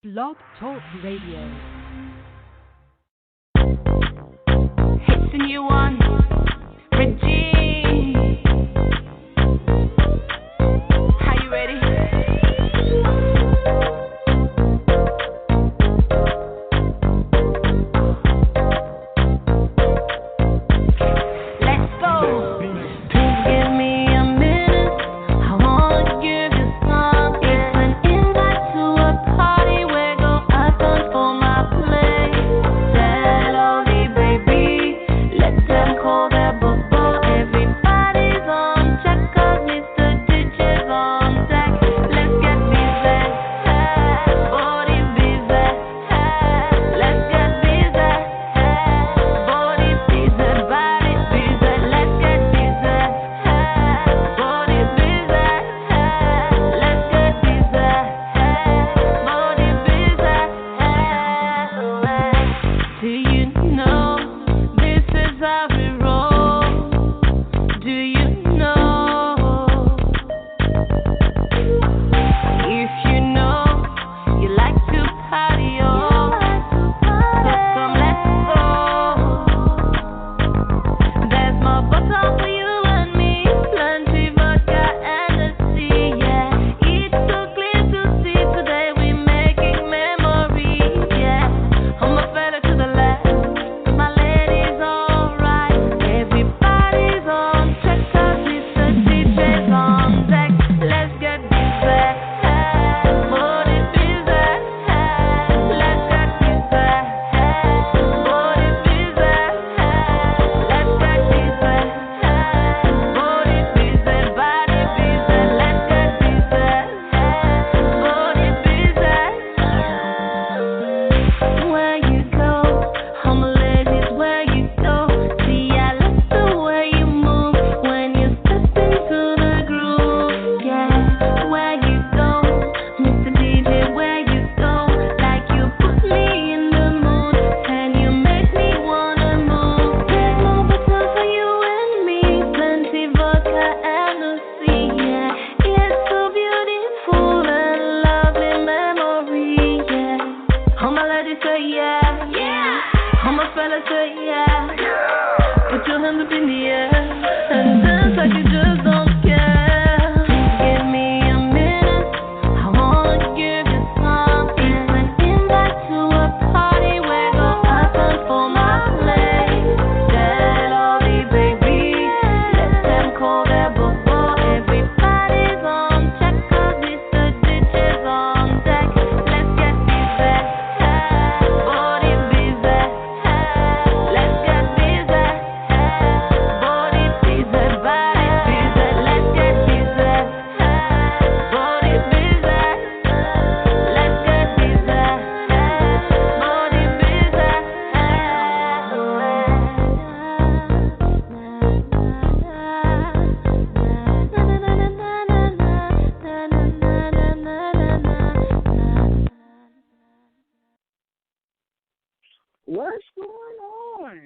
Blog Talk Radio. It's a new one, Regine. How you ready? Let's go. Please give me a minute. I wanna give you some. It's an invite to a party where go I done for my place. Melody, baby. Let them call that bubble. Everybody's on check, 'cause Mr. DJ's on deck. Let's get busy. Body busy. Let's get busy. Body busy. Body busy. Let's get busy. Body busy. Let's get busy. Body busy. Do you know this is how we roll? Do you know? If you know, you like to party, oh, so come let's go. There's more bottle for you and me, plenty vodka and a sea, yeah. It's so clear to see today we making memories, yeah. I'm a fella to the left, my lady's alright. Everybody's on check, 'cause Mr. DJ's on deck. Let's get busy, body busy. Let's get busy, body busy. Let's get busy, body busy, body busy. Let's get busy, body busy. Where you go, home ladies, where you go. See, I love the way you move when you step into the groove. Yeah, where you go, Mr. DJ, where you go. Like you put me in the mood and you make me wanna move. There's more bottle for you and me, plenty vodka and a sea. Yeah, it's so beautiful and lovely memory. Yeah, all my ladies say yeah, yeah. All my fellas say yeah, yeah. Put your hands up in the air and dance like you just don't care. Give me a minute, I wanna give you some. It's an invite to a party where go up and for my place. Melody, baby, let them call that bubble. Everybody's on check, 'cause Mr. DJ's on deck. Let's get busy, body busy. Let's get busy, body busy, body busy. Let's get busy, body busy. Let's get busy, body busy. What's going on?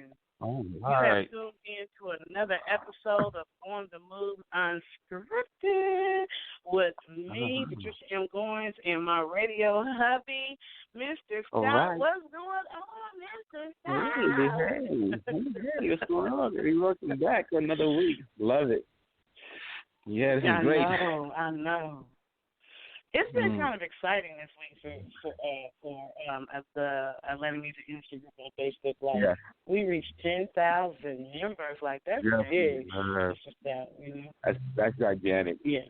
Oh, You all have right. tuned in to another episode of On the Move Unscripted with me, Patricia M. Goins, and my radio hubby, Mr. Scott. All right. What's going on, Mr. Hey, Scott? hey, what's going on? Baby? Welcome back for another week. Love it. Yeah, this is great. I know. It's been kind of exciting this week for the Atlanta Music Industry Group on Facebook. Like, Yeah. we reached 10,000 members. Like, that's Yeah. big. It's just that, you know. That's gigantic. Yeah.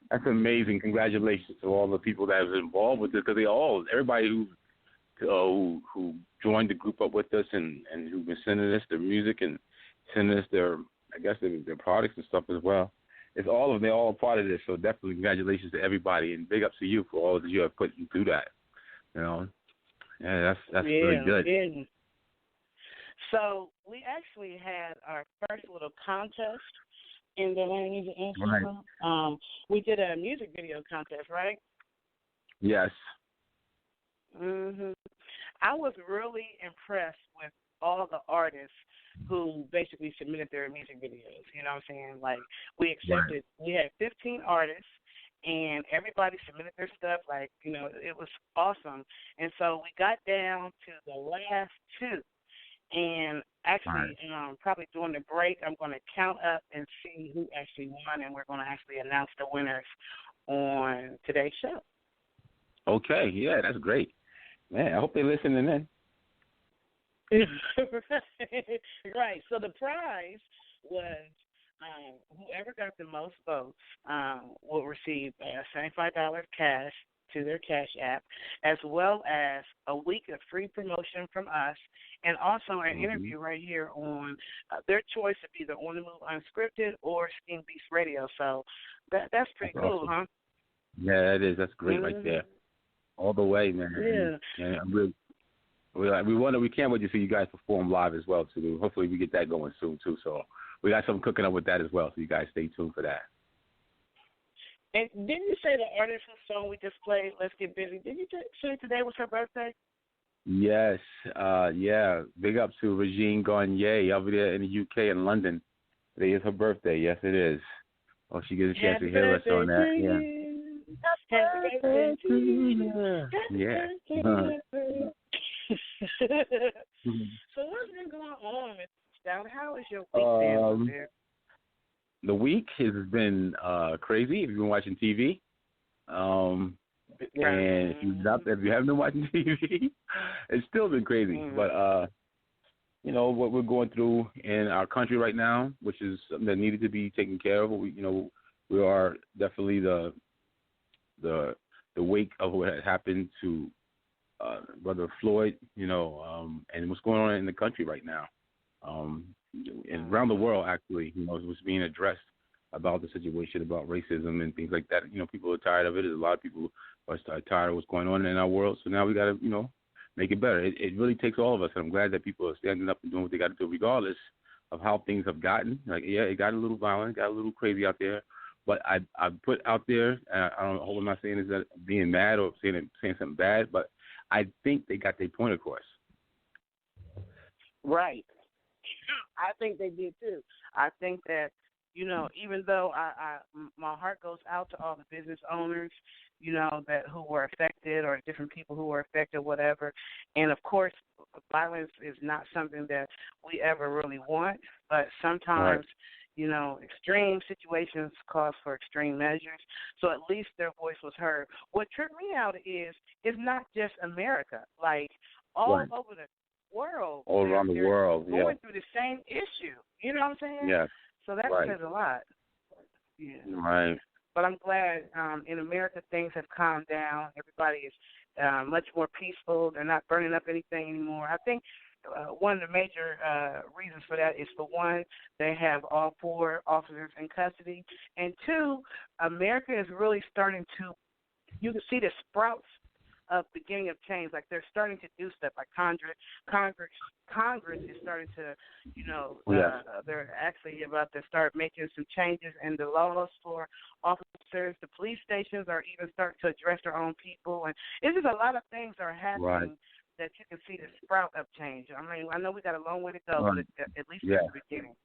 That's amazing. Congratulations to all the people that was involved with this, because everybody who joined the group up with us and who've been sending us their music and sending us their products and stuff as well. It's all of them. They're all a part of this. So definitely congratulations to everybody, and big ups to you for all that you have put through that. You know, yeah, that's really good. Yeah. So we actually had our first little contest in the Atlanta Music Industry Right. Group. We did a music video contest, right? Yes. I was really impressed with all the artists who basically submitted their music videos. You know what I'm saying? Like, we accepted, we had 15 artists, and everybody submitted their stuff. Like, it was awesome. And so we got down to the last two. And actually, probably during the break, I'm going to count up and see who actually won, and we're going to actually announce the winners on today's show. Okay, yeah, that's great. Man, I hope they're listening in. Right. So the prize was whoever got the most votes will receive $75 cash to their Cash App, as well as a week of free promotion from us, and also an interview right here on their choice of either On the Move Unscripted or Steam Beast Radio. So that's pretty cool, awesome. huh? Yeah, it is. That's great right there. All the way, man. Yeah. And we can't wait to see you guys perform live as well too. Hopefully we get that going soon too. So we got something cooking up with that as well. So you guys stay tuned for that. And didn't you say the artist whose song we just played, Let's Get Busy, did you say today was her birthday? Yes. Yeah. Big up to Regine Garnier over there in the UK in London. Today is her birthday. Yes, it is. Oh, she gets a chance to hear us on that. Yeah. Happy birthday to you. Yeah. So what's been going on, Mr. Stout? How is your week been over there? The week has been crazy. If you've been watching TV, and if you haven't been watching TV, it's still been crazy. But what we're going through in our country right now, which is something that needed to be taken care of. We are definitely the wake of what had happened to Brother Floyd. And what's going on in the country right now. And around the world, actually, was being addressed about the situation, about racism and things like that. People are tired of it. There's a lot of people who are tired of what's going on in our world. So now we got to, make it better. It really takes all of us. And I'm glad that people are standing up and doing what they got to do, regardless of how things have gotten. Like, yeah, it got a little violent, got a little crazy out there. But I put out there, I hope I'm not saying is that being mad or saying something bad, but I think they got their point across. Right. I think they did too. I think that, even though my heart goes out to all the business owners, that who were affected, or different people who were affected, whatever. And of course, violence is not something that we ever really want, but sometimes, extreme situations cause for extreme measures. So at least their voice was heard. What tripped me out is it's not just America, like all over the world, all around the world, going through the same issue. You know what I'm saying? Yeah. So that says a lot. Yeah. Right. But I'm glad in America things have calmed down. Everybody is much more peaceful. They're not burning up anything anymore. I think one of the major reasons for that is, for one, they have all 4 officers in custody, and 2, America is really starting to. You can see the sprouts of beginning of change. Like, they're starting to do stuff. Like Congress is starting to, they're actually about to start making some changes in the laws for officers. The police stations are even starting to address their own people, and it's just a lot of things are happening that you can see the sprout of change. I mean, I know we got a long way to go, but at least it's the beginning,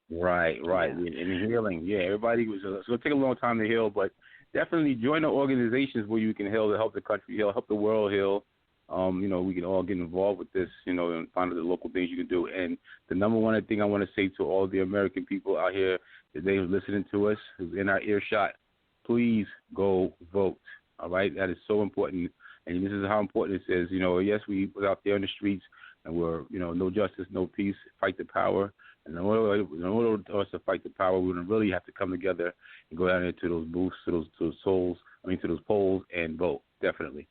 Right. Yeah. And healing, everybody was. It's going to take a long time to heal, but definitely join the organizations where you can heal, to help the country heal, help the world heal. We can all get involved with this, and find the local things you can do. And the number one thing I want to say to all the American people out here today who's listening to us, who's in our earshot, please go vote. All right, that is so important. And this is how important it is. Yes, we was out there in the streets, and we're, no justice, no peace, fight the power. And in order for us to fight the power, we're going to really have to come together and go down into those booths, to those polls, and vote. Definitely.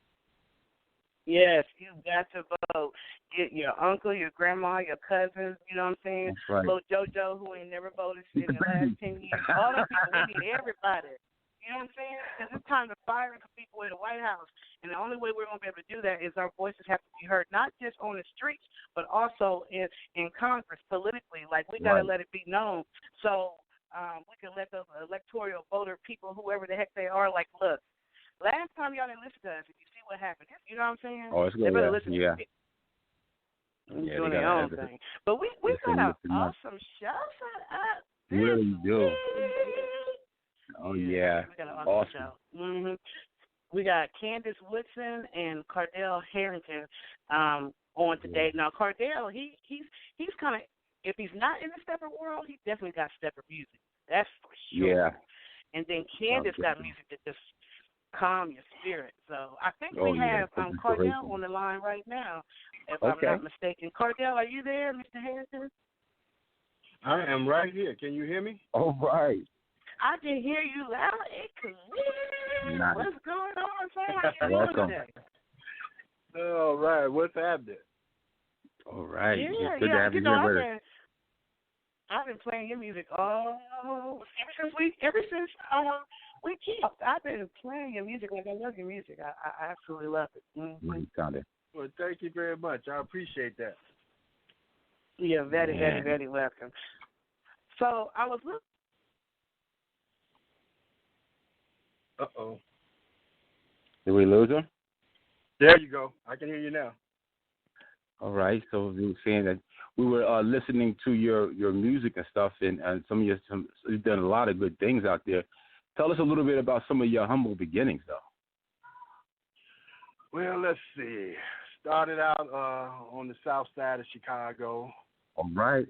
Yes, you've got to vote. Get your uncle, your grandma, your cousins, you know what I'm saying? That's right. Little JoJo, who ain't never voted in the last 10 years. All the people, we need everybody. You know what I'm saying? Because it's time to fire some people in the White House. And the only way we're going to be able to do that is our voices have to be heard, not just on the streets, but also in Congress, politically. Like, we got to let it be known. So we can let those electoral voter people, whoever the heck they are, like, look, last time y'all didn't listen to us, if you see what happened, you know what I'm saying? Oh, it's good. They better listen to it. Doing their own thing. But we got an awesome show set up. We really do. Oh, yeah. We got an Awesome. show. Mm-hmm. We got Candace Woodson and Cardell Harrington on today. Now, Cardell, he's kind of, if he's not in the stepper world, he definitely got stepper music. That's for sure. Yeah. And then Candace got music that just calm your spirit. So I think we yeah. have Cardell on the line right now, if I'm not mistaken. Cardell, are you there, Mr. Harrington? I am right here. Can you hear me? All right. I can hear you loud and clear. Nice. What's going on, sir? How you doing Welcome. today? All right. What's happening? All right. Yeah, It's good to have you here. I've been playing your music ever since we talked. I've been playing your music like I love your music. I absolutely love it. Mm-hmm. Well, thank you very much. I appreciate that. You're very, very, very welcome. So I was looking. Uh-oh. Did we lose her? There you go. I can hear you now. All right. So we were saying that we were listening to your music and stuff, and you've done a lot of good things out there. Tell us a little bit about some of your humble beginnings, though. Well, let's see. Started out on the south side of Chicago. All right.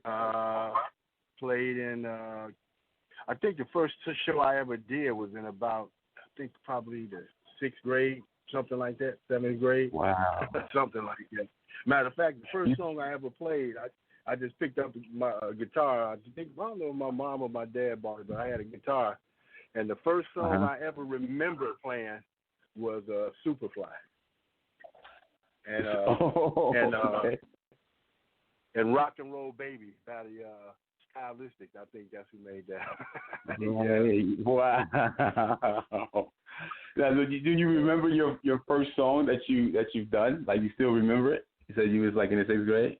Played in, I think the first show I ever did was in about, I think probably the 6th grade, something like that, 7th grade. Wow. Something like that. Matter of fact, the first song I ever played, I just picked up my guitar. I don't know if my mom or my dad bought it, but I had a guitar. And the first song I ever remember playing was Superfly. And and Rock and Roll Baby by the Stylistics. I think that's who made that. Yeah. Wow. Now, do you remember your first song that you've done? Like, you still remember it? You said you was like in the 6th grade.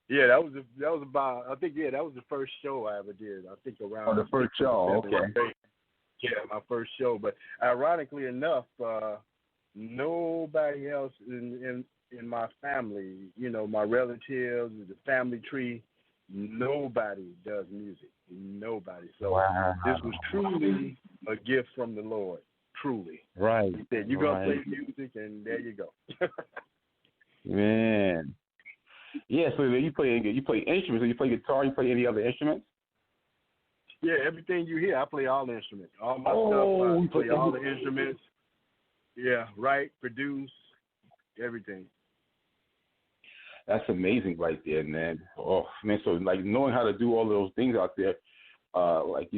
Yeah, that was about. I think that was the first show I ever did. I think around. Oh, the first show. Okay. Yeah, my first show. But ironically enough, nobody else in my family, my relatives, the family tree, nobody does music. Nobody. So this was truly a gift from the Lord. Truly. Right. He said, "You're gonna play music," and there you go. Man. Yeah. So you play instruments. So you play guitar. You play any other instruments? Yeah, everything you hear, I play all the instruments. All my stuff, I play all the instruments. Yeah, write, produce, everything. That's amazing right there, man. Oh, man, so like knowing how to do all of those things out there, like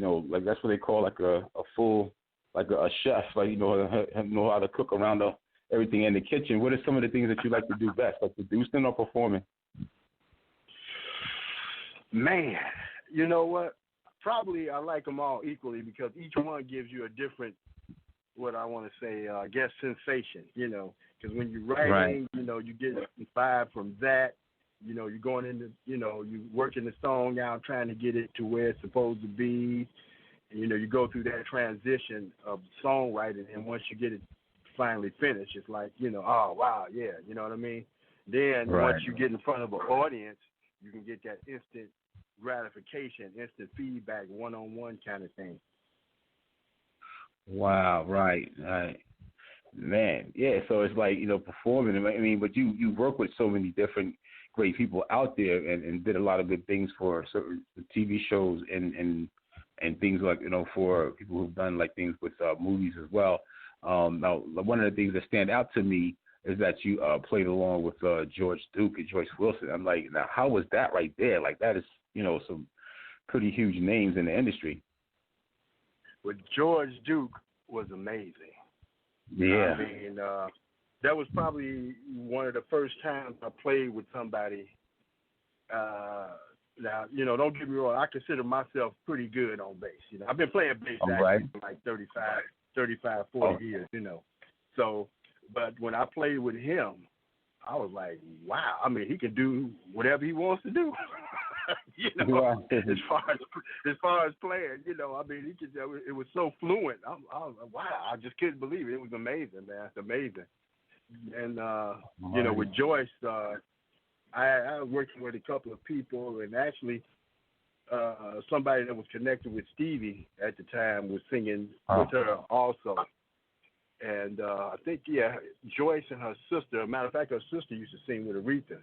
that's what they call like a full, like a chef, like know how to cook around everything in the kitchen. What are some of the things that you like to do best, like producing or performing? Man, you know what? Probably I like them all equally because each one gives you a different, what I want to say, I guess, sensation, because when you're writing, you get a vibe from that, you're going into, you're working the song out, trying to get it to where it's supposed to be, and, you go through that transition of songwriting, and once you get it finally finished, it's like, oh, wow, yeah, you know what I mean? Then once you get in front of an audience, you can get that instant gratification, instant feedback, one-on-one kind of thing. Wow, right. Man, yeah, so it's like, performing. I mean, but you work with so many different great people out there and did a lot of good things for certain TV shows and things like, for people who've done like things with movies as well. Now, one of the things that stand out to me is that you played along with George Duke and Joyce Wilson. I'm like, now, how was that right there? Like, that is, some pretty huge names in the industry. With George Duke was amazing. Yeah. I mean, that was probably one of the first times I played with somebody. Now, don't get me wrong, I consider myself pretty good on bass. I've been playing bass for like 35, 40 years, So, but when I played with him, I was like, wow. I mean, he can do whatever he wants to do. As far as playing, I mean, he could. It was so fluent. I was like, wow, I just couldn't believe it. It was amazing, man. It's amazing. And with Joyce, I was working with a couple of people, and actually, somebody that was connected with Stevie at the time was singing with her also. And I think, Joyce and her sister, matter of fact, her sister used to sing with Aretha.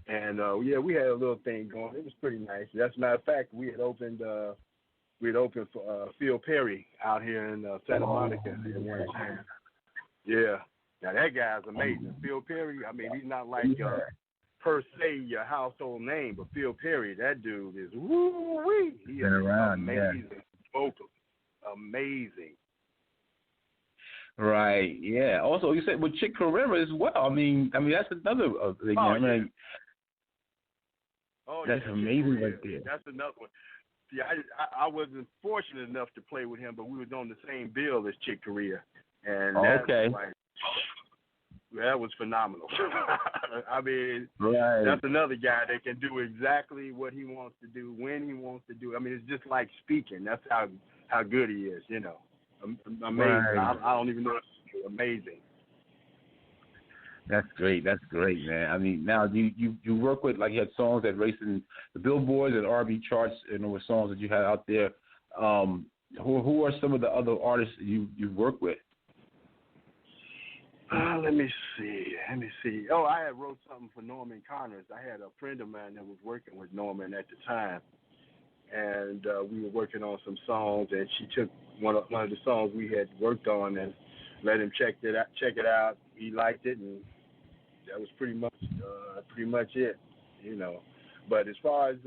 And, we had a little thing going. It was pretty nice. As a matter of fact, we had opened for Phil Perry out here in Santa Monica at one time. Yeah. Now, that guy's amazing. Phil Perry, I mean, he's not like per se your household name, but Phil Perry, that dude is woo-wee. He is amazing vocal. Amazing. Right, yeah. Also, you said with Chick Corea as well. I mean, that's another thing. That's amazing right there. That's another one. See, I wasn't fortunate enough to play with him, but we was on the same bill as Chick Corea, and that was phenomenal. I mean, that's another guy that can do exactly what he wants to do when he wants to do it. I mean, it's just like speaking. That's how good he is. You know, amazing. Right. I don't even know. It's amazing. That's great. That's great, man. I mean, now you work with, like, you had songs that raced in the Billboards and R&B charts, and there were songs that you had out there. Who are some of the other artists you work with? Let me see. Oh, I had wrote something for Norman Connors. I had a friend of mine that was working with Norman at the time, and we were working on some songs, and she took one of the songs we had worked on and let him check it out. He liked it, and that was pretty much it, you know. But as far as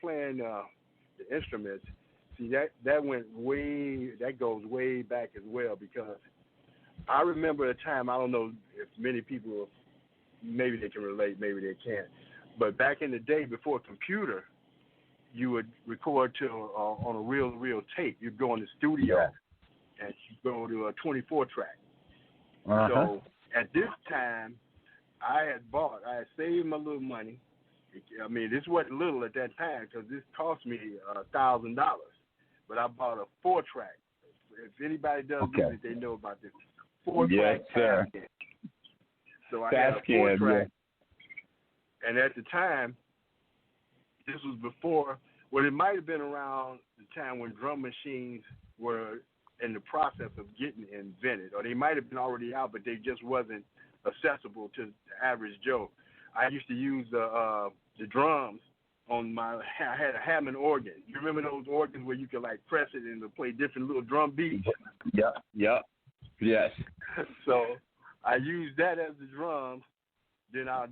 playing the instruments, see, that goes way back as well, because I remember a time, I don't know if many people, maybe they can relate, maybe they can't, but back in the day before computer, you would record on a real tape. You'd go in the studio and you go to a 24 track. So at this time, I had saved my little money. I mean, this wasn't little at that time because this cost me $1,000. But I bought a 4-track. If anybody does music, they know about this 4-track Tascam. So I had a 4-track. Yeah. And at the time, this was before, it might have been around the time when drum machines were in the process of getting invented, or they might have been already out, but they just wasn't accessible to the average Joe. I used to use the drums on I had a Hammond organ. You remember those organs where you could like press it and it'll play different little drum beats? Yep. Yes. So I used that as the drums. Then I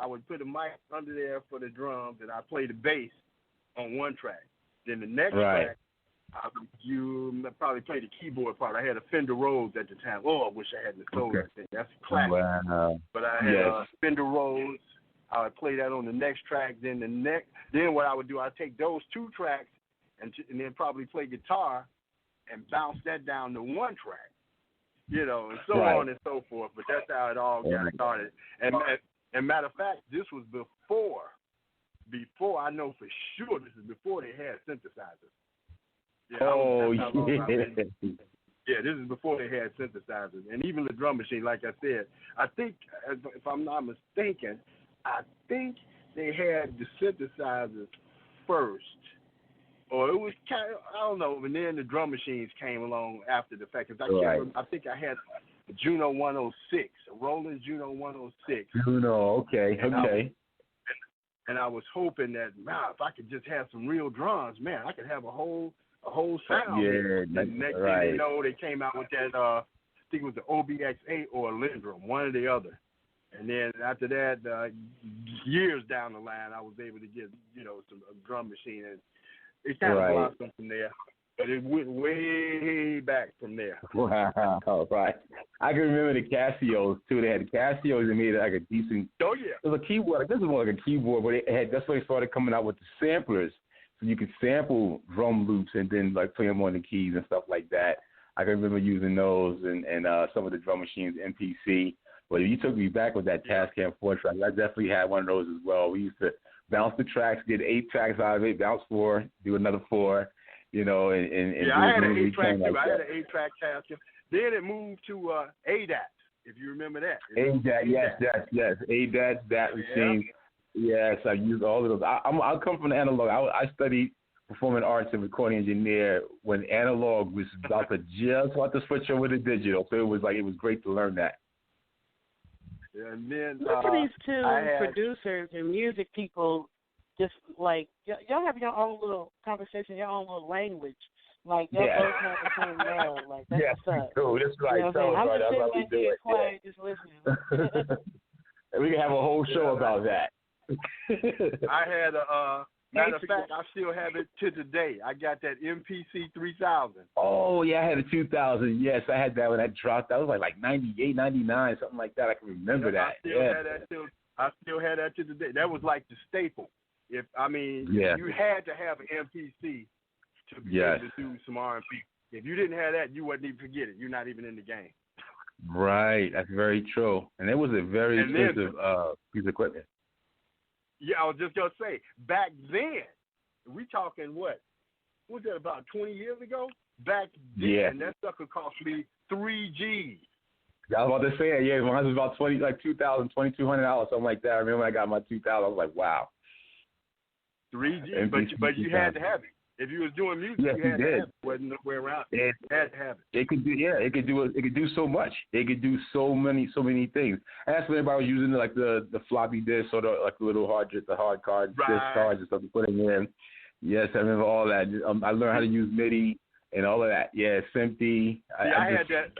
would put a mic under there for the drums, and I play the bass on one track. Then the next track, you probably play the keyboard part. I had a Fender Rhodes at the time. Oh, I wish I hadn't sold that thing. That's a classic. Wow. But I had Fender Rhodes. I would play that on the next track. Then what I would do, I'd take those 2 tracks and then probably play guitar and bounce that down to 1 track, you know, and so on and so forth. But that's how it all got started. And matter of fact, this was before I know for sure, this is before they had synthesizers. Yeah, this is before they had synthesizers. And even the drum machine, like I said, I think, if I'm not mistaken, they had the synthesizers first. Or it was kind of, I don't know, and then the drum machines came along after the fact. I think I had a Juno 106, a Roland Juno 106. Juno, okay. And I was hoping that, if I could just have some real drums, man, I could have a whole sound. Yeah, and next thing you know, they came out with that, I think it was the OBX8 or Lindrum, one or the other. And then after that, years down the line, I was able to get, a drum machine. And it kind of blossomed from there. But it went way back from there. Wow, right. I can remember the Casios, too. They had the Casios that made like a decent... Oh, yeah. It was a keyboard. This is more like a keyboard, but that's when they started coming out with the samplers. So you could sample drum loops and then like play them on the keys and stuff like that. I can remember using those and some of the drum machines, MPC. But if you took me back with that Tascam 4-track, I definitely had one of those as well. We used to bounce the tracks, get 8 tracks out of it, bounce 4, do another 4, I had an 8-track too. I had an 8-track Tascam. Then it moved to ADAT, if you remember that. ADAT, yes. ADAT, that machine. Yes, I used all of those. I come from the analog. I studied performing arts and recording engineer when analog was about to switch over to digital. So it was great to learn that. And then look at these two producers and music people, just like y'all have your own little conversation, your own little language. Like y'all both have the same love. Like that's what's up. Cool. That's right. You know I'm right. just That's sitting back here quiet, just listening. And we can have a whole show about that. I had a matter of fact, I still have it to today. I got that MPC 3000. Oh yeah, I had a 2000. Yes, I had that when that dropped. That was like 98, 99, something like that. I can remember that. I still had that to today. That was like the staple. You had to have an MPC to be able to do some R&B. If you didn't have that, you wouldn't even forget it. You're not even in the game. Right, that's very true. And it was a very expensive piece of equipment. Yeah, I was just gonna say, back then, we talking what was that, about 20 years ago? Back then, that sucker cost me $3G. I was about to say it. Yeah, mine was about $2,000, $2,200, something like that. I remember when I got my 2000. I was like, wow. $3G, but you had to have it. If you was doing music, you had to have it. Wasn't no way around. You had to have it. It could do so much. It could do so many things. And that's when everybody was using the floppy disk or the little hard card disk cards and stuff to put in. Yes, I remember all that. I learned how to use MIDI and all of that. Yeah, SMPTE. I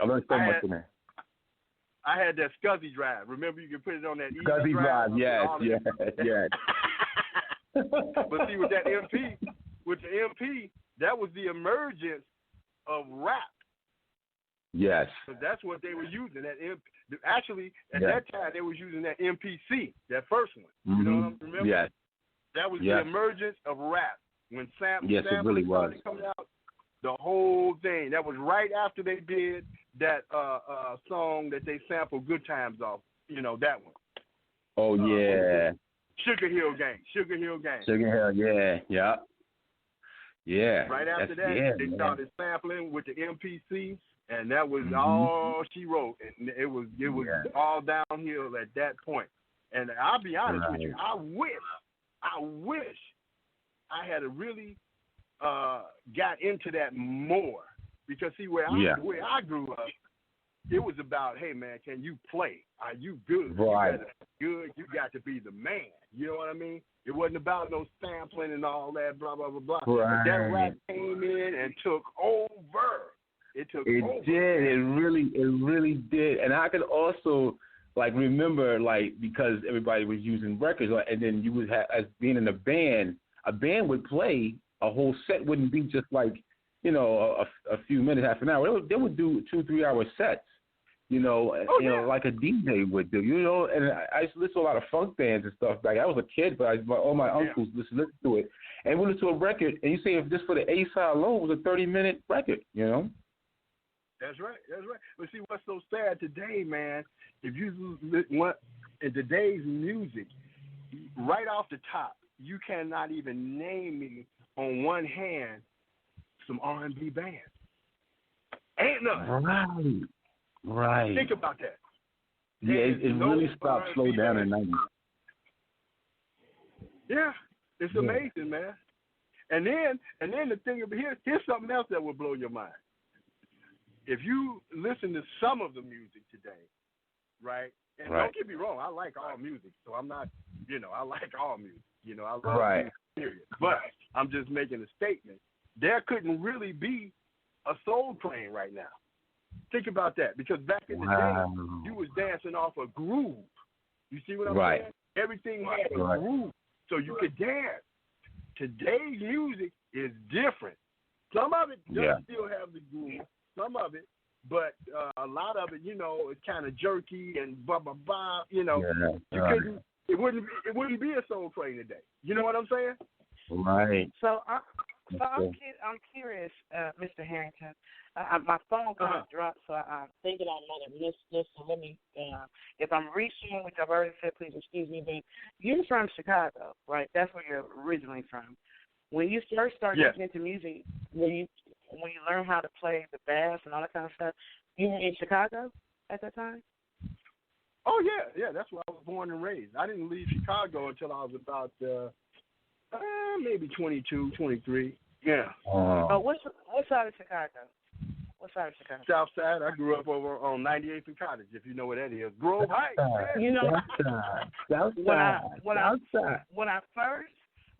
learned so much from there. I had that SCSI drive. Remember, you could put it on that SCSI drive. Yes. But see, with the MP, that was the emergence of rap. Yes. So that's what they were using. Actually, at that time, they was using that MPC, that first one. Mm-hmm. You know what I remember? Yes. That was the emergence of rap. When samples it really was. Coming out, the whole thing. That was right after they did that song that they sampled Good Times off. You know, that one. Oh, yeah. Sugar Hill Gang. Yeah. Yeah. Right after they started sampling with the MPC, and that was all she wrote. And it was all downhill at that point. And I'll be honest with you, I wish I had really got into that more, because see where I grew up, it was about, hey man, can you play? Are you good? Right. You got to be the man. You know what I mean? It wasn't about no sampling and all that, blah blah blah blah. Right. That rap came in and took over. It did. It really did. And I could also remember because everybody was using records, and then you would have, as being in a band would play a whole set. Wouldn't be just a few minutes, half an hour. They would do 2-3 hour sets. Like a DJ would do, and I used to listen to a lot of funk bands and stuff back. I was a kid, but all my uncles listened to it. And we listened to a record, and you say if just for the A side alone, it was a 30-minute record, That's right. But see, what's so sad today, man, if you want in today's music, right off the top, you cannot even name me on one hand some R&B bands. Ain't none. Right. Think about that. Yeah, it really slowed down in the 90s. Yeah, it's amazing, man. And then the thing of here's something else that will blow your mind. If you listen to some of the music today, right? And don't get me wrong, I like all music, so I'm not, I like all music. I love music, period. But I'm just making a statement. There couldn't really be a soul train right now. Think about that, because back in the day, you was dancing off a groove. You see what I'm saying? Everything had a groove, so you could dance. Today's music is different. Some of it does still have the groove, some of it, but a lot of it, it's kind of jerky and blah blah blah. You couldn't. It wouldn't be a soul train today. You know what I'm saying? Right. So I'm curious, Mr. Harrington. My phone kind of dropped, so I'm thinking I might have missed this. So let me, if I'm reaching, which I've already said, please excuse me. But you're from Chicago, right? That's where you're originally from. When you first started getting into music, when you learned how to play the bass and all that kind of stuff, you were in Chicago at that time? Oh, yeah, that's where I was born and raised. I didn't leave Chicago until I was about maybe 22, 23. Yeah. Oh, what side of Chicago? What side of Chicago? South Side. I grew up over on 98th and Cottage, if you know where that is. Grove Heights. You know, South Side.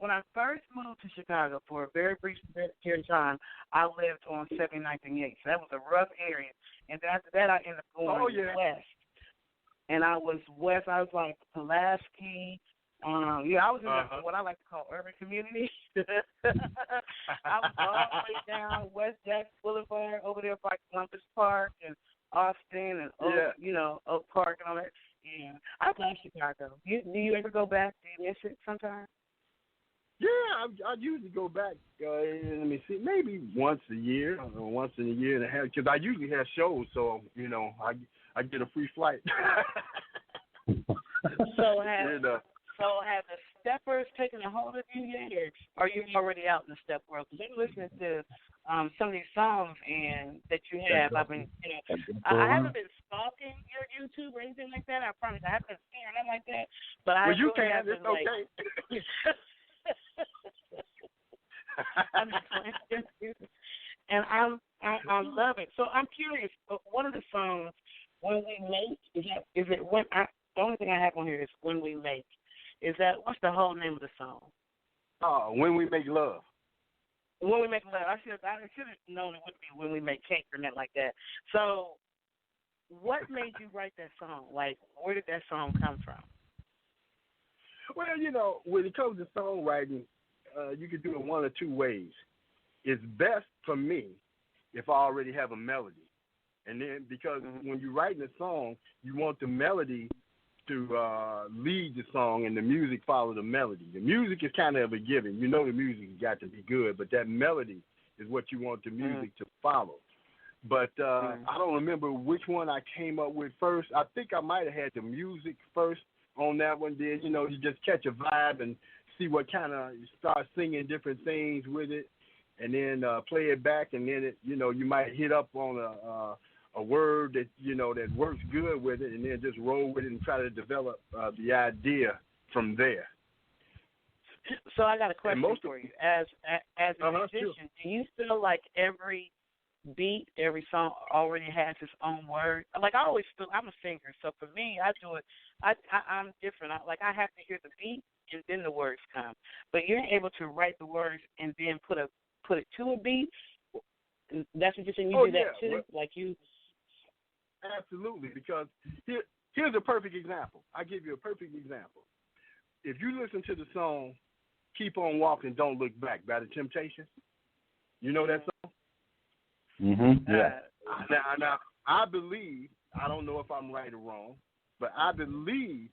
When I first moved to Chicago for a very brief period of time, I lived on 79th and Yates. So that was a rough area. And then after that, I ended up going west. And I was west. I was like Pulaski. I was in what I like to call urban community. I was all the way down West Jackson Boulevard over there by Columbus Park and Austin and Oak Park and all that. Yeah, I love Chicago. Do you ever go back? Do you miss it sometimes? Yeah, I usually go back. Let me see, maybe once a year, or once in a year and a half, because I usually have shows, so I get a free flight. So have the steppers taken a hold of you yet, or are you already out in the step world? Because I'm listening to some of these songs and that you have. I mean, I haven't been stalking your YouTube or anything like that. I promise I haven't seen or nothing like that. But I you really can. It's okay. I'm just playing. And I love it. So I'm curious. One of the songs, "When We Make," is it when? The only thing I have on here is "When We Make." What's the whole name of the song? When We Make Love. When We Make Love. I should have known it wouldn't be When We Make Cake or nothing like that. So, what made you write that song? Like, where did that song come from? Well, when it comes to songwriting, you can do it one or two ways. It's best for me if I already have a melody. And then, because when you're writing a song, you want the melody to lead the song and the music follow the melody. The music is kind of a given. You know the music has got to be good, but that melody is what you want the music to follow. But I don't remember which one I came up with first. I think I might have had the music first on that one. Then, you just catch a vibe and see what kind of, you start singing different things with it, and then play it back, and then you might hit up on a word that that works good with it, and then just roll with it and try to develop the idea from there. So I got a question for you. As a musician, sure. Do you feel like every beat, every song already has its own word? Like, I always feel, I'm a singer, so for me, I do it. I'm different. I have to hear the beat and then the words come. But you're able to write the words and then put it to a beat. That's what you're saying. You do that too, like you. Absolutely, because here's a perfect example. I give you a perfect example. If you listen to the song "Keep on Walking, Don't Look Back" by The Temptations, you know that song? Mm-hmm. Yeah. Now, I believe, I don't know if I'm right or wrong, but I believe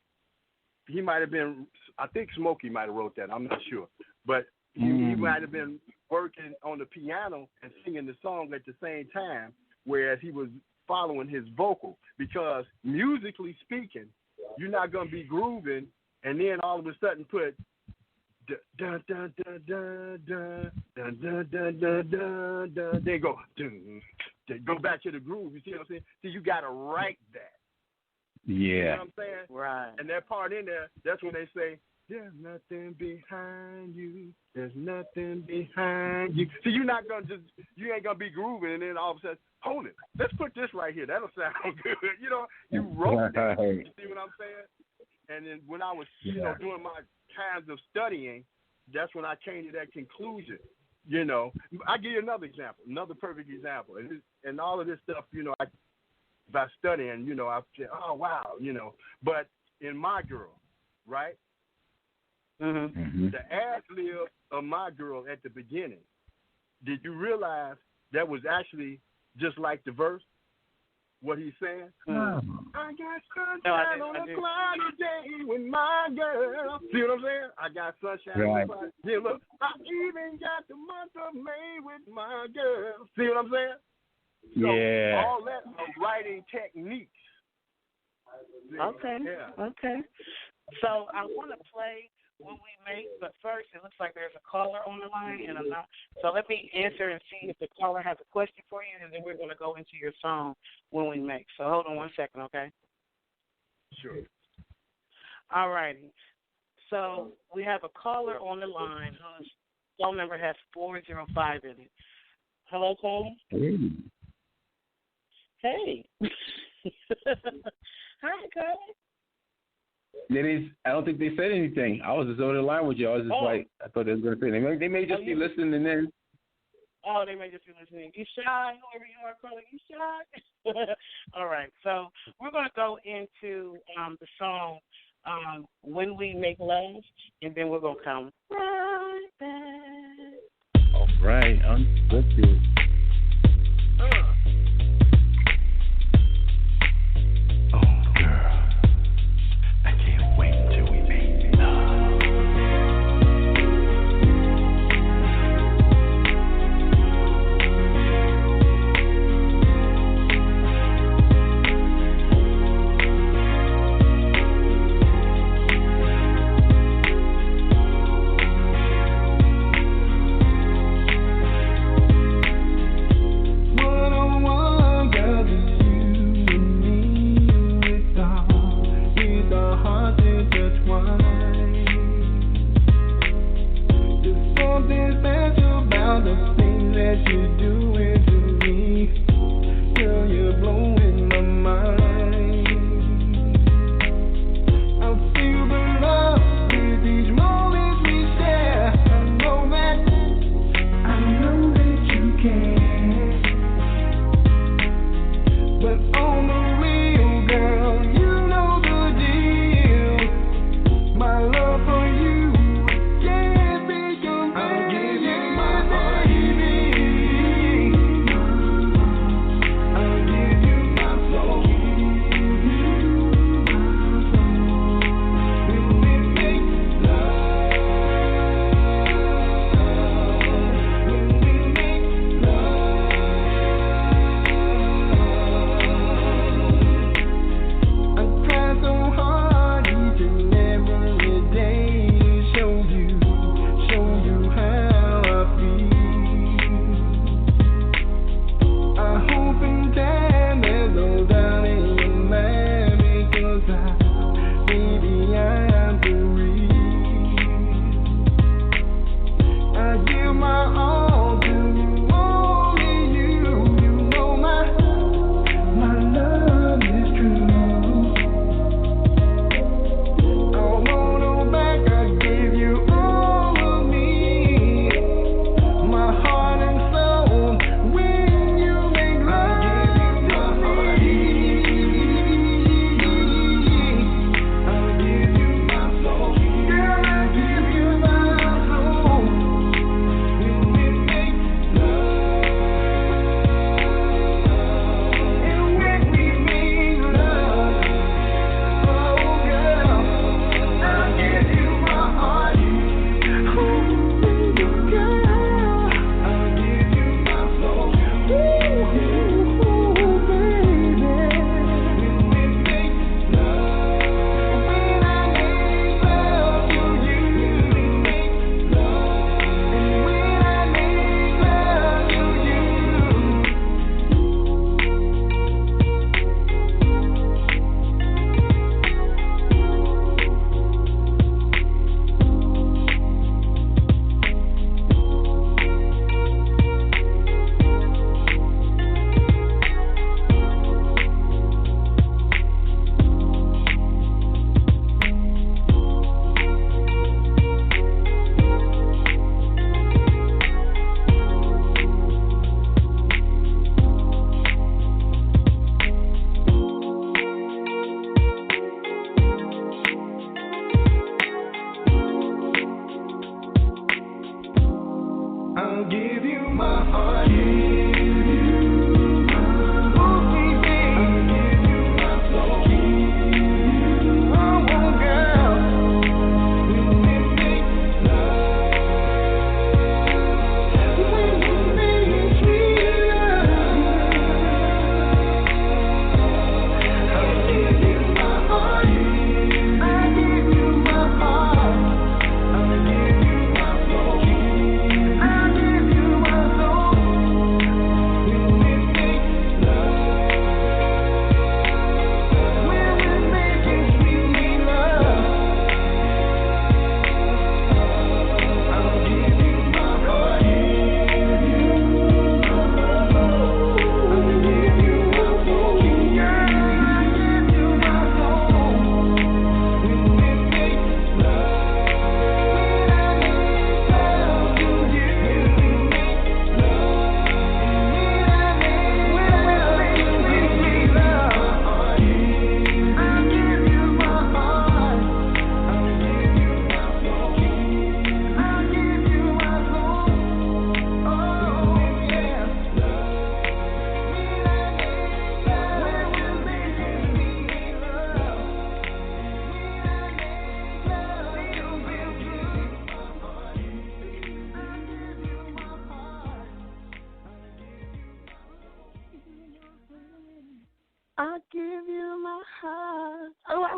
he might have been, I think Smokey might have wrote that. I'm not sure. But he might have been working on the piano and singing the song at the same time, whereas he was following his vocal, because musically speaking, you're not going to be grooving and then all of a sudden put dun dun dun dun dun dun dun dun dun dun dun, then go back to the groove. You see what I'm saying? So you got to write that. Yeah. You know what I'm saying? Right. And that part in there, that's when they say, "There's nothing behind you. There's nothing behind you." So you're not gonna you ain't gonna be grooving, and then all of a sudden, hold it. Let's put this right here. That'll sound good. You wrote that. You see what I'm saying? And then when I was, doing my times of studying, that's when I came to that conclusion. I give you another example, another perfect example, and all of this stuff, by studying, I said, oh wow, But in My Girl, right? Mm-hmm. The ad-lib of My Girl at the beginning, did you realize that was actually just like the verse, what he's saying? I got sunshine on a cloudy day with my girl. See what I'm saying? I got sunshine on a cloudy day. Look, I even got the month of May with my girl. See what I'm saying? So all that are writing techniques. Okay. Yeah. Okay. So I want to play When We Make, but first it looks like there's a caller on the line, and I'm not. So let me answer and see if the caller has a question for you, and then we're going to go into your song When We Make. So hold on one second, okay? sure. All righty. So we have a caller on the line whose phone number has 405 in it. Hello, caller? Hey. Hey. Hi, caller. I don't think they said anything. I was just over the line with you. I was just like, I thought they were going to say anything. They may just be listening in. Oh, they may just be listening. You shy? Whoever you are calling, you shy? All right. So we're going to go into the song When We Make Love, and then we're going to come right back. All right. Unscripted. One-on-one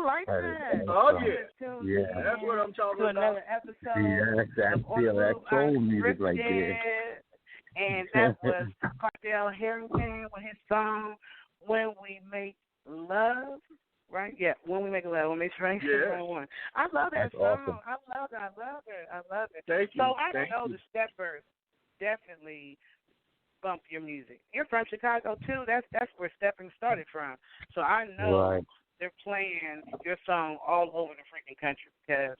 like that. Oh, yeah. Yeah. That's what I'm talking to about. another episode. Yeah, that's soul music right there. And that was Cardell Harrington with his song "When We Make Love." Right? Yeah, "When We Make Love." When we make one. I love that song. Awesome. I love it. Thank you. So I know the Steppers definitely bump your music. You're from Chicago too. That's where stepping started from. So I know they're playing your song all over the freaking country because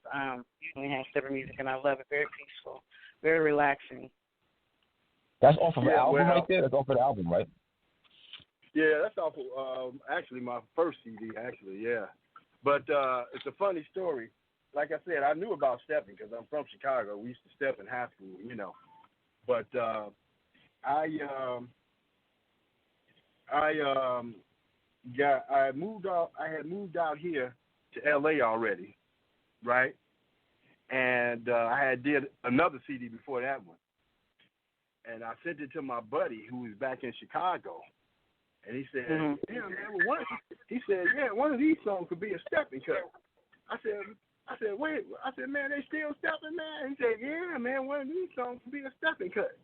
you can have stepper music, and I love it. Very peaceful, very relaxing. That's off of the album right there. That's off of the album, right? Yeah, that's off of actually my first CD. Actually, yeah. But it's a funny story. Like I said, I knew about stepping because I'm from Chicago. We used to step in high school, you know. But I had moved out here to LA already, right? And I had did another CD before that one. And I sent it to my buddy who was back in Chicago. And he said, "Yeah, man, one of these songs could be a stepping cut." I said, "Wait." I said, "Man, they still stepping, man?" He said, "Yeah, man, one of these songs could be a stepping cut."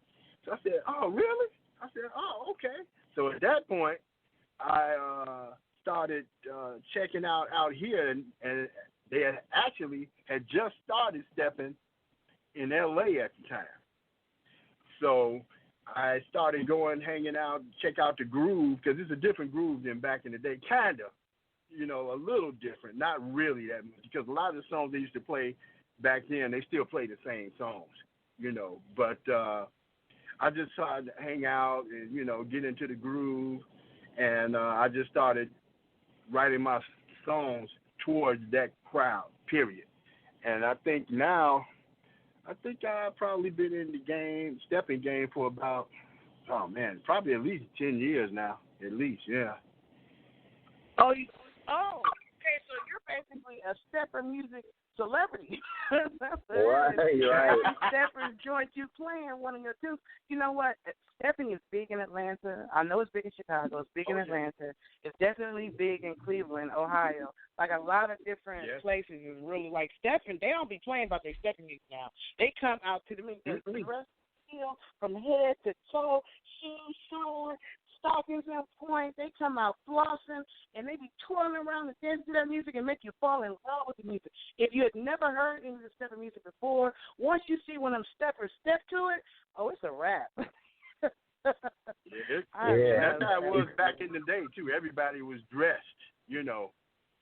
So I said, "Oh, really?" I said, "Oh, okay." So at that point, I started checking out here, and they had just started stepping in LA at the time. So I started going, hanging out, check out the groove, because it's a different groove than back in the day. Kind of, you know, a little different. Not really that much, because a lot of the songs they used to play back then, they still play the same songs, you know. But I just started to hang out and, you know, get into the groove, and I just started writing my songs towards that crowd, period. And I think now, I've probably been in the stepping game for about, probably at least 10 years now, at least, yeah. Okay, so you're basically a stepper music celebrity. Right. Steppers joint you playing one of your tunes. You know what? Stepping is big in Atlanta. I know it's big in Chicago. It's big in Atlanta. It's definitely big in Cleveland, Ohio. Like a lot of different places is really like stepping. They don't be playing about their stepping music now. They come out to the music from head to toe, shoes, showing, stockings and points. They come out flossing, and they be twirling around and dancing to that music and make you fall in love with the music. If you had never heard any of the stepper music before, once you see one of them steppers step to it, it's a wrap. That's how it was back in the day, too. Everybody was dressed, you know.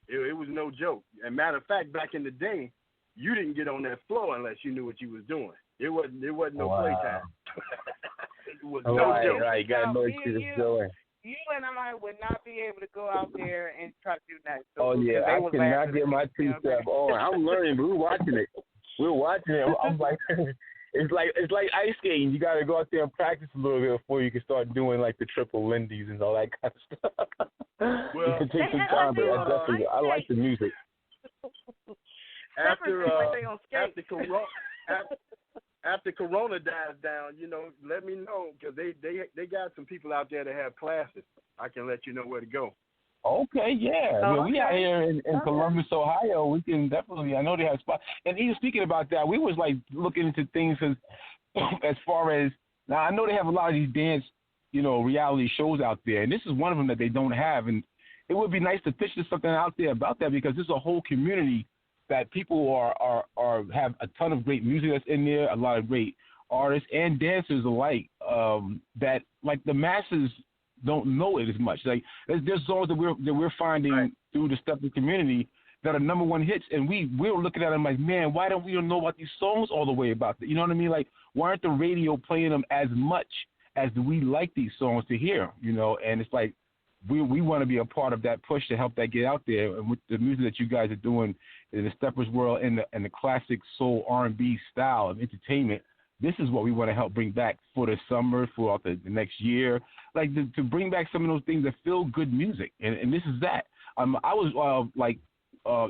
It was no joke. As a matter of fact, back in the day, you didn't get on that floor unless you knew what you was doing. It wasn't no playtime. It was no joke. Right, you got to know what you was doing. You and I would not be able to go out there and try to do that. So I cannot get my two-step on. I'm learning, but we're watching it. I'm like, it's like ice skating. You got to go out there and practice a little bit before you can start doing like the triple Lindy's and all that kind of stuff. Well, it can take some time, but I like the music. After Corona dies down, you know, let me know, because they got some people out there that have classes. I can let you know where to go. Okay, yeah. We out here in Columbus, Ohio. We can definitely. I know they have spots. And even speaking about that, we was like looking into things as far as now. I know they have a lot of these dance, you know, reality shows out there, and this is one of them that they don't have. And it would be nice to pitch something out there about that, because there's a whole community that people are have a ton of great music that's in there, a lot of great artists and dancers alike, that like the masses don't know it as much. Like there's songs that we're finding through the stepping community that are number one hits, and we're looking at them like, man, why don't we know about these songs all the way about that? You know what I mean? Like, why aren't the radio playing them as much as we like these songs to hear? You know, and it's like we want to be a part of that push to help that get out there. And with the music that you guys are doing in the steppers world and the classic soul R&B style of entertainment, this is what we want to help bring back for the summer, for the next year, like to bring back some of those things that feel good music. And this is that. I was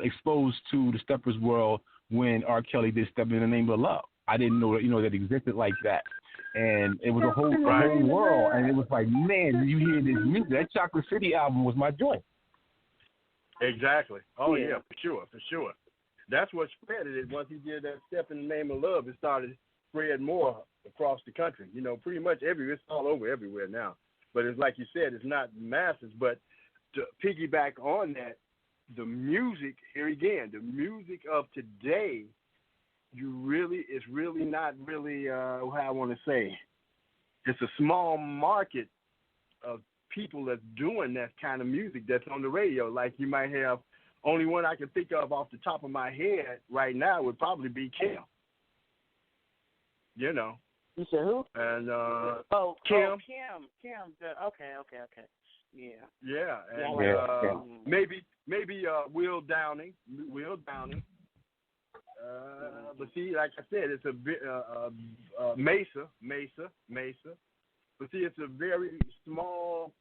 exposed to the steppers world when R. Kelly did "Step in the Name of Love." I didn't know that, that existed like that. And it was a whole world, and it was like, man, did you hear this music? That Chocolate City album was my joint. Exactly. Oh yeah, for sure. That's what spread it. Once he did that Step in the Name of Love, it started spread more across the country. You know, pretty much it's all over everywhere now. But it's like you said, it's not masses. But to piggyback on that, the music, here again, the music of today, it's really not really, how I want to say, it's a small market of people that's doing that kind of music that's on the radio. Like you might have, only one I can think of off the top of my head right now would probably be Kim. You know. You said who? And Kim. Okay. Yeah. And maybe Will Downing. But see, like I said, it's a bit Mesa. But see, it's a very small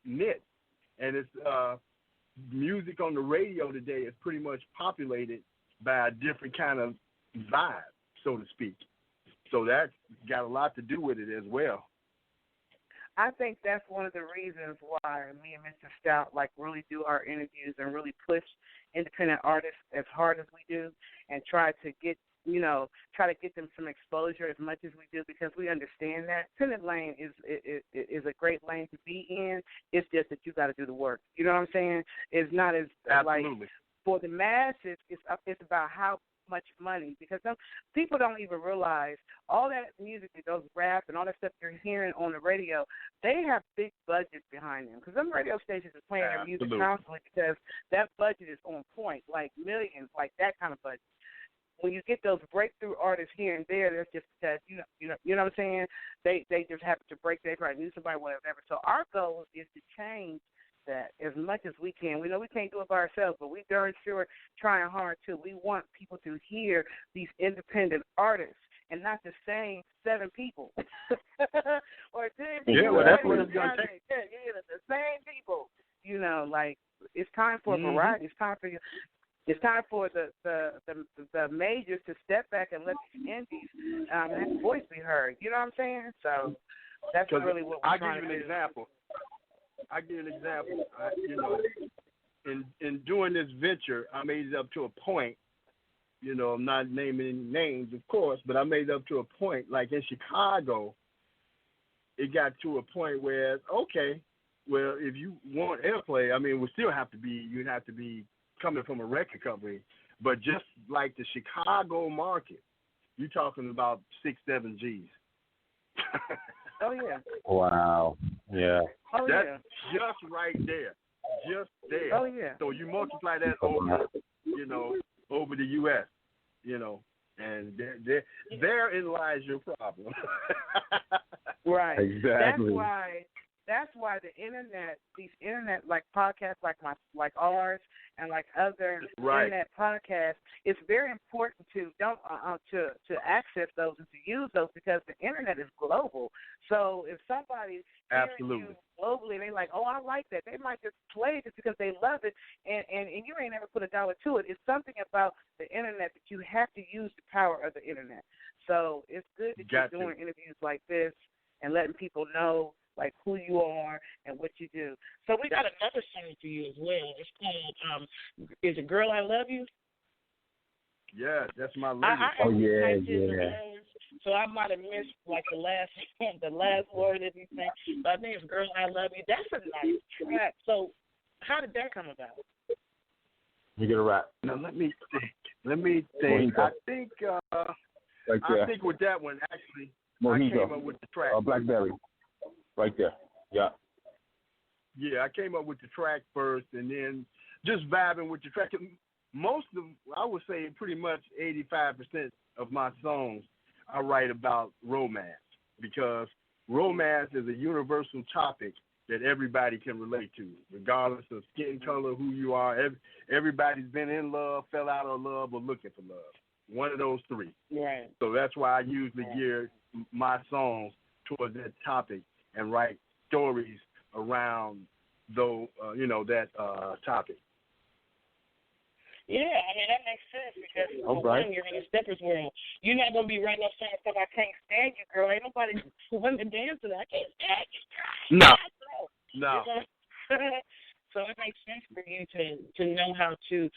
niche, and it's music on the radio today is pretty much populated by a different kind of vibe, so to speak. So that's got a lot to do with it as well. I think that's one of the reasons why me and Mr. Stout really do our interviews and really push independent artists as hard as we do, and try to get them some exposure as much as we do, because we understand that independent lane is a great lane to be in. It's just that you got to do the work. You know what I'm saying? It's not as Absolutely. For the masses. It's about how much money, because some people don't even realize all that music, those rap and all that stuff you're hearing on the radio, they have big budgets behind them, because some radio stations are playing their music constantly because that budget is on point, like millions, like that kind of budget. When you get those breakthrough artists here and there, that's just because you know what I'm saying. They just happen to break. They probably knew somebody, whatever. So our goal is to change that as much as we can. We know we can't do it by ourselves, but we darn sure trying hard too. We want people to hear these independent artists and not the same 7 people or 10 people. Yeah, well, that's what it's going to take. Yeah, the same people. It's time for variety. It's time for the majors to step back and let the indies have voice be heard. You know what I'm saying? So that's really what we're trying to do. I'll give you an example. In doing this venture, I made it up to a point. I'm not naming any names, of course, but I made it up to a point. Like in Chicago, it got to a point where, okay, well, if you want airplay, I mean, you'd have to be coming from a record company. But just like the Chicago market, you're talking about 6-7 G's. Oh, yeah. Wow. Yeah. Oh, That's just right there. Just there. Oh, yeah. So you multiply that over, over the U.S., and therein lies your problem. Right. Exactly. That's why the internet, these internet like podcasts like ours and like other internet podcasts, it's very important to access those and to use those, because the internet is global. So if somebody's hearing you globally and they like, oh, I like that, they might just play it just because they love it, and you ain't never put $1 to it. It's something about the internet that you have to use the power of the internet. So it's good that you're doing interviews like this and letting people know who you are and what you do. So we got another song for you as well. It's called Is It Girl I Love You? Yeah, that's my lady. Yeah. So I might have missed the last word of anything. But I think it's Girl I Love You. That's a nice track. So how did that come about? You get a rap. Now let me think. I think with that one actually I came up with the track. Blackberry. Right there. Yeah. Yeah, I came up with the track first, and then just vibing with the track. I would say pretty much 85% of my songs I write about romance, because romance is a universal topic that everybody can relate to, regardless of skin color, who you are. Everybody's been in love, fell out of love, or looking for love. One of those 3. Right. So that's why I usually gear my songs towards that topic and write stories around that topic. Yeah, I mean, that makes sense, because when you're in a stepper's world, you're not going to be writing no song stuff, I can't stand you, girl. Ain't nobody wanting to dance to that. I can't stand you, girl. No. So it makes sense for you to know how to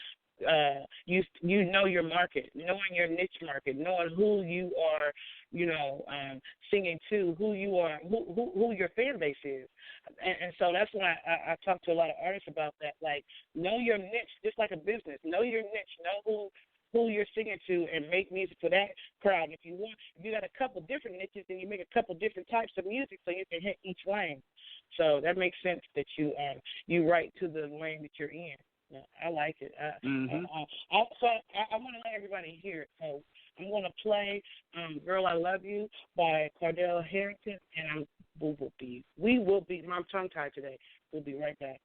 you know your market, knowing your niche market, knowing who you are, singing to, who you are, who your fan base is, and so that's why I talk to a lot of artists about that. Like, know your niche, just like a business. Know your niche. Know who you're singing to, and make music for that crowd. If you got a couple different niches, then you make a couple different types of music so you can hit each lane. So that makes sense that you write to the lane that you're in. I like it. So I want to let everybody hear it. So I'm going to play "Girl I Love You" by Cardell Harrington, and we will be. I'm tongue tied today. We'll be right back.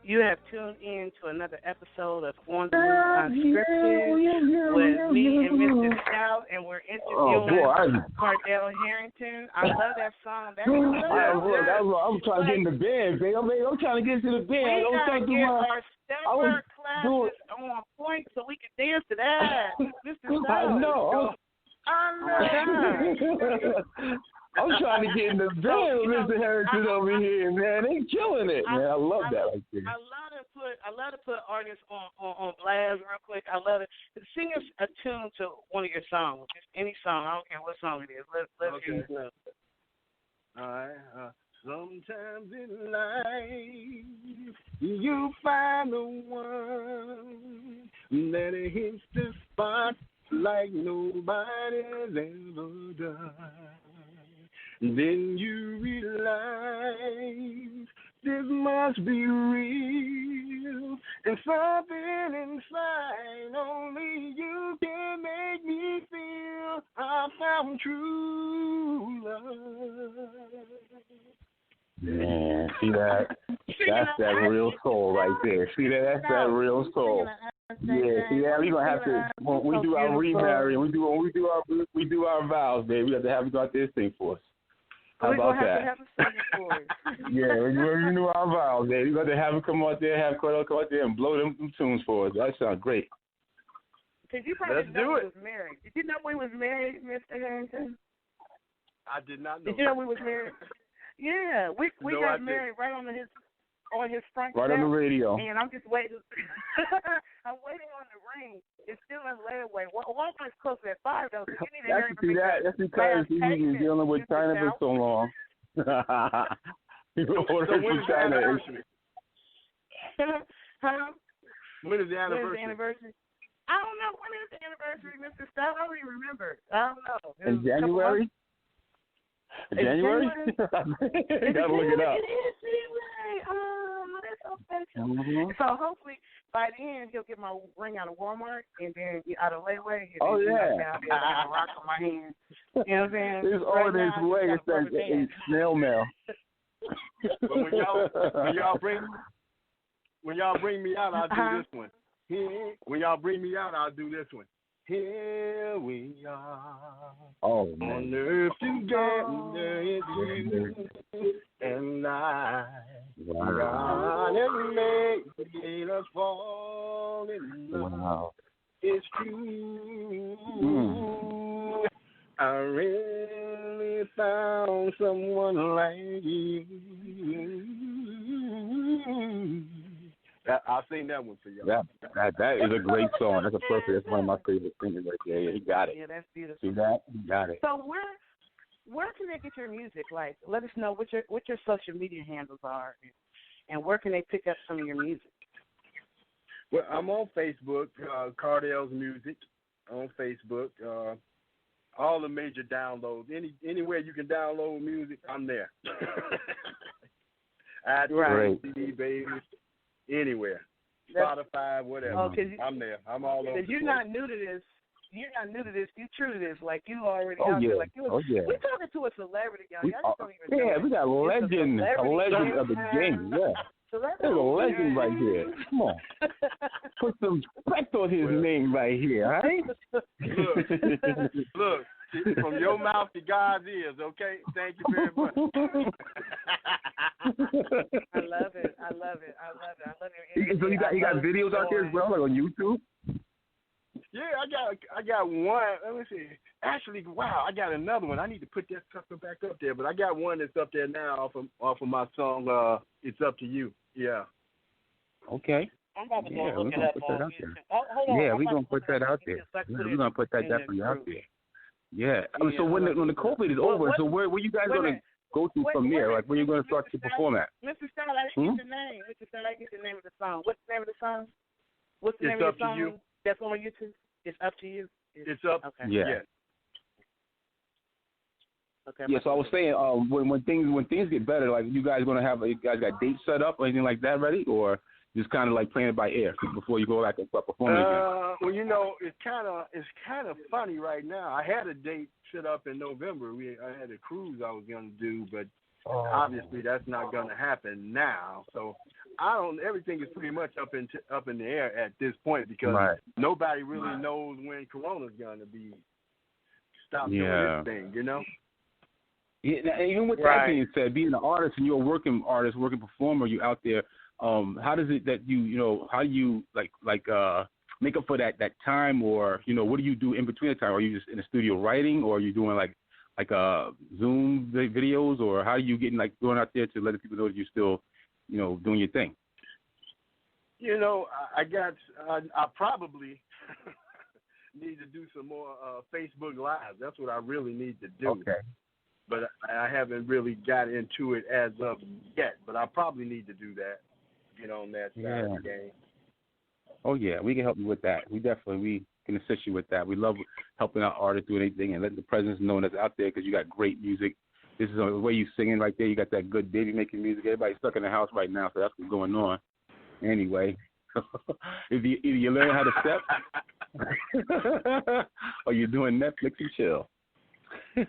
You have tuned in to another episode of On the Move Unscripted with me and Mr. Stout, and we're interviewing Cardell Harrington. I love that song. That is I'm trying to get in the band, baby. I'm trying to get into the band. We got to get our stepper classes on point so we can dance to that. Mr. Stout. I know. I'm trying to get in the band with Mr. Harrington over here, man. They killing it, man. I love that. I love to put artists on blast real quick. I love it. Sing us a tune to one of your songs, just any song. I don't care what song it is. Let's hear it. All right. Sometimes in life you find the one that hits the spot like nobody's ever done. Then you realize this must be real, and something inside only you can make me feel I found true love. Man, see that? That's that real soul right there. See that? That's that real soul. Yeah, see that? We're gonna have to when we do our remarry and we do our vows, baby. We have to have you go out there and sing for us. How about that? Have to have a for us. Yeah, we do our vows, baby. We got to have him come out there, have Cardell come out there and blow them tunes for us. That sounds great. Because you probably didn't know he was married. Did you know we was married, Mr. Harrington? I did not know. Did you know we was married? Yeah, we got married right on his front right on the radio. And I'm just waiting. I'm waiting on the ring. It's still in layaway. Walmart's close at 5 though. So you need to hurry up. That's because he's been dealing with China for so long. He's been ordering from China. Huh? When is the anniversary? I don't know. When is the anniversary, Mr. Stout? I don't even remember. I don't know. In January? January? You gotta look it up. It is January. Oh, that's so special. Mm-hmm. So hopefully by then he'll get my ring out of Walmart and then out of layaway. Oh yeah. Rock on my hand. You know what I'm saying? There's all this way in snail mail. But when y'all bring me out, I'll do this one. When y'all bring me out, I'll do this one. Here we are. Oh, man. On earth together, it's you and I. God has made us fall in love. Wow. It's true. I really found someone like you. I'll sing that one for y'all. That is a great song. That's that's one of my favorite singers right there. Yeah, he got it. Yeah, that's beautiful. See that? He got it. So where can they get your music? Like, let us know what your social media handles are, and where can they pick up some of your music? Well, I'm on Facebook, Cardell's Music on Facebook. All the major downloads. Anywhere you can download music, I'm there. Right. CD, baby. Anywhere. Spotify, whatever. I'm there. I'm all over. Because you're not new to this. You're true to this. Like, you already out there. Like, we're talking to a celebrity, y'all. Y'all just don't even know. Yeah, we got a legend of the game. Yeah. There's a legend right here. Come on. Put some respect on his name right here, all right? Look, from your mouth to God's ears, okay? Thank you very much. I love it. So you got videos out there as well, like on YouTube? Yeah, I got one. Let me see. Actually, wow, I got another one. I need to put that sucker back up there, but I got one that's up there now off of my song. It's Up to You. Yeah. Okay. I'm about to go look it up on YouTube. Hold on. Yeah, we're gonna put that out there. We're gonna put that definitely out there. Yeah. So when the COVID is over, so where you guys gonna go to from there? Like, where you gonna start to perform at? Mr. Stout, I didn't get the name. Mr. Stout, I didn't get the name of the song. What's the name of the song? What's the name of the song? You. That's on YouTube. It's Up to You. It's up. Okay. Yeah. Okay. Yeah. So I was saying, when things get better, like, you guys got dates set up or anything like that ready, or just kind of like playing it by ear before you go back and start performing again? Well, you know, it's kind of funny right now. I had a date set up in November. I had a cruise I was going to do, but Obviously, that's not going to happen now. So everything is pretty much up in the air at this point because nobody really knows when Corona's going to be stopped doing this thing, you know? Yeah, even with that being said, being an artist and you're a working artist, working performer, you out there, how does it that how do you make up for that time, or what do you do in between the time? Are you just in the studio writing, or are you doing like Zoom videos, or how are you getting going out there to let people know that you're still doing your thing? I probably need to do some more Facebook Live. That's what I really need to do. Okay. But I haven't really got into it as of yet. But I probably need to do that. Get on that side of the game. Oh yeah, we can help you with that. We can assist you with that. We love helping out artists do anything and letting the presence know that's out there because you got great music. This is the way you singing right there. You got that good baby making music. Everybody's stuck in the house right now, so that's what's going on. Anyway, either you learn how to step, or you're doing Netflix and chill. Yeah,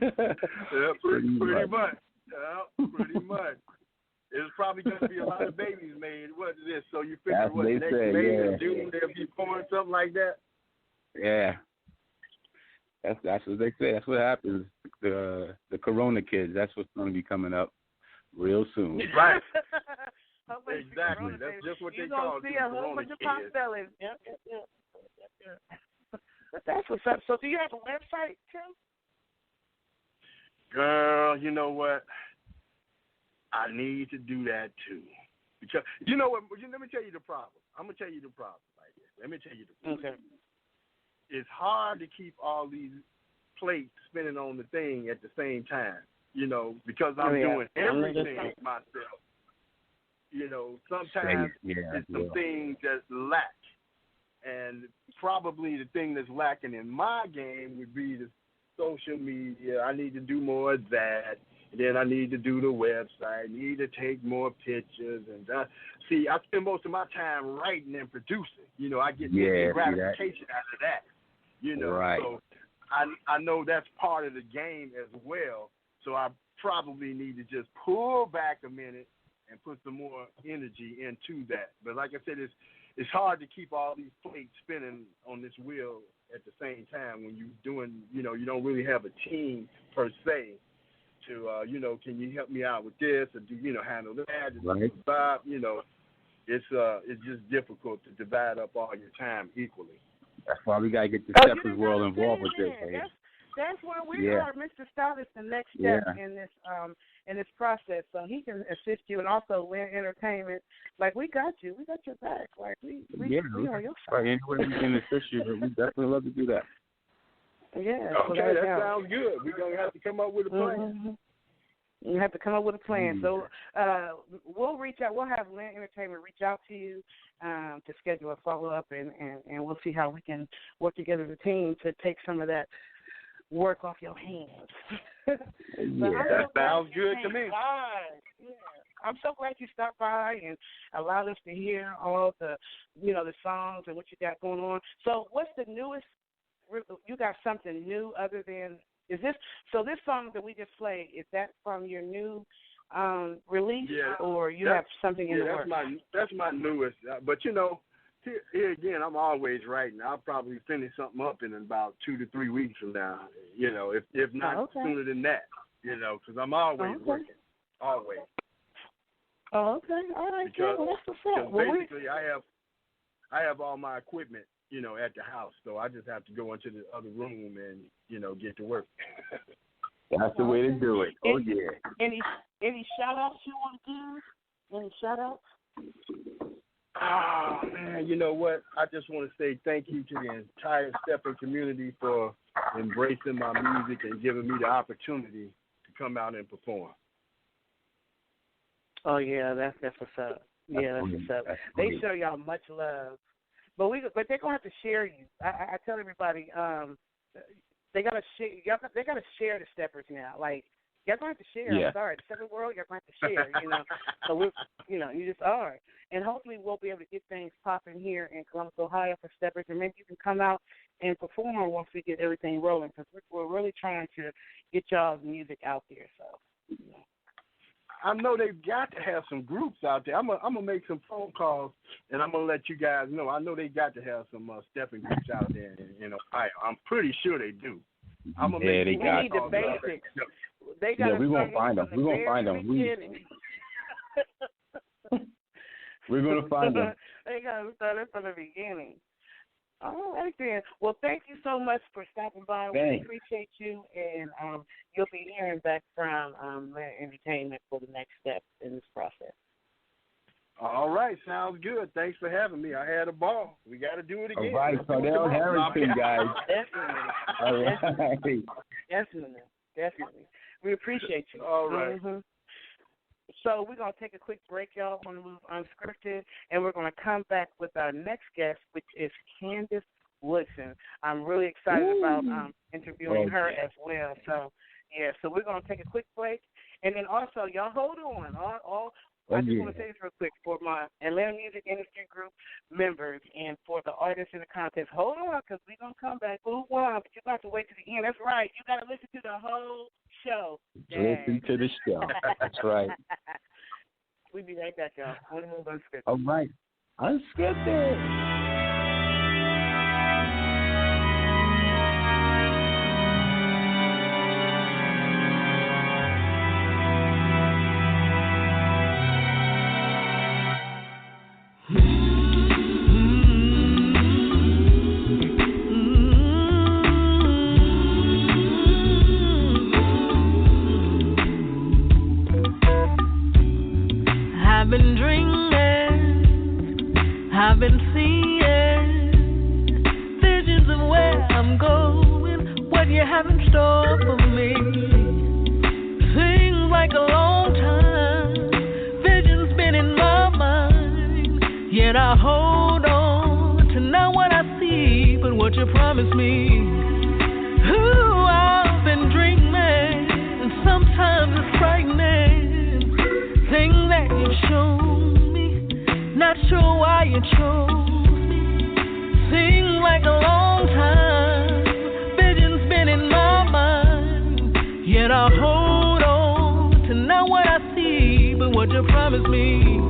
pretty much. Yeah, pretty much. There's probably going to be a lot of babies made. What is this? So you figure next May or June they'll be born, something like that? Yeah. That's what they say. That's what happens. The Corona kids. That's what's going to be coming up real soon. Right. Exactly. That's just what they call it. You're going to see a whole bunch of pop fellas. Yeah. That's what's up. So do you have a website, Tim? Girl, you know what? I need to do that too. Because you know what? Let me tell you the problem. I'm gonna tell you the problem right here. Let me tell you the problem. Okay. It's hard to keep all these plates spinning on the thing at the same time. Because I'm doing everything myself. Sometimes it's some things that lack, and probably the thing that's lacking in my game would be the social media. I need to do more of that. And then I need to do the website. I need to take more pictures. And see, I spend most of my time writing and producing. I get gratification out of that. Right. So I know that's part of the game as well. So I probably need to just pull back a minute and put some more energy into that. But like I said, it's hard to keep all these plates spinning on this wheel at the same time when you're doing, you don't really have a team per se. To can you help me out with this, or do handle that? Right. It's just difficult to divide up all your time equally. That's why we gotta get the Steppers world involved with this. That's where we are. Mr. Stout is the next step in this process, so he can assist you, and also Lynn Entertainment. We got you. We got your back. We on your side. Right. Anywhere we can assist you, but we definitely love to do that. Yeah. Okay, that sounds good. We're going to have to come up with a plan. Mm-hmm. You have to come up with a plan. So we'll reach out. We'll have Lynn Entertainment reach out to you to schedule a follow-up, and we'll see how we can work together as a team to take some of that work off your hands. That sounds good to me. Yeah. I'm so glad you stopped by and allowed us to hear all the songs and what you got going on. So what's the newest? You got something new other than this song that we just played, is that from your new release, or you have something in the works? That's my newest. But here again, I'm always writing. I'll probably finish something up in about 2 to 3 weeks from now. If not sooner than that. Because I'm always working, always. Oh, okay. All right. Because that's what's up. Basically, I have all my equipment, at the house. So I just have to go into the other room and, get to work. That's the way to do it. Oh, yeah. Any shout-outs you want to give? Any shout-outs? Oh, man, you know what? I just want to say thank you to the entire Stepper community for embracing my music and giving me the opportunity to come out and perform. Oh, yeah, that's what's up. Yeah, that's what's up. They show y'all much love. But they're gonna have to share you. I tell everybody, they gotta share. They gotta share the Steppers now. Y'all gonna have to share. Yeah. I'm sorry, the Stepper world. Y'all gonna have to share. So we, you just are. And hopefully we'll be able to get things popping here in Columbus, Ohio for Steppers, and maybe you can come out and perform once we get everything rolling, because we're really trying to get y'all's music out there. So. I know they've got to have some groups out there. I'm gonna make some phone calls, and I'm gonna let you guys know. I know they got to have some stepping groups out there in Ohio. I'm pretty sure they do. I'm gonna we need the basics. They got we're gonna find them. We're gonna find them. We're gonna find them. They gotta start it from the beginning. All right then. Well, thank you so much for stopping by. Thanks. We appreciate you, and you'll be hearing back from Land Entertainment for the next step in this process. All right, sounds good. Thanks for having me. I had a ball. We got to do it again. All right, Cardell, Harrington, guys. Definitely. All right. Definitely. We appreciate you. All right. Mm-hmm. So we're going to take a quick break, y'all, on the move Unscripted, and we're going to come back with our next guest, which is Candace Woodson. I'm really excited about interviewing her as well. So, yeah, so we're going to take a quick break. And then also, y'all hold on. I just want to say this real quick for my Atlanta Music Industry Group members and for the artists in the contest. Hold on, because we're going to come back. Move on, but you got to wait to the end. That's right. You got to listen to the whole show. Listen to the show. That's right. We'll be right back, y'all. On the move Unscripted. All right. Unscripted. I've been dreaming, I've been seeing visions of where I'm going, what you have in store for me. Seems like a long time, visions been in my mind, yet I hold on to not what I see, but what you promised me. Ooh, I've been dreaming, and sometimes it's frightening. Things that you've shown me, not sure why you chose me. Seems like a long time, vision's been in my mind, yet I hold on to not what I see, but what you promised me.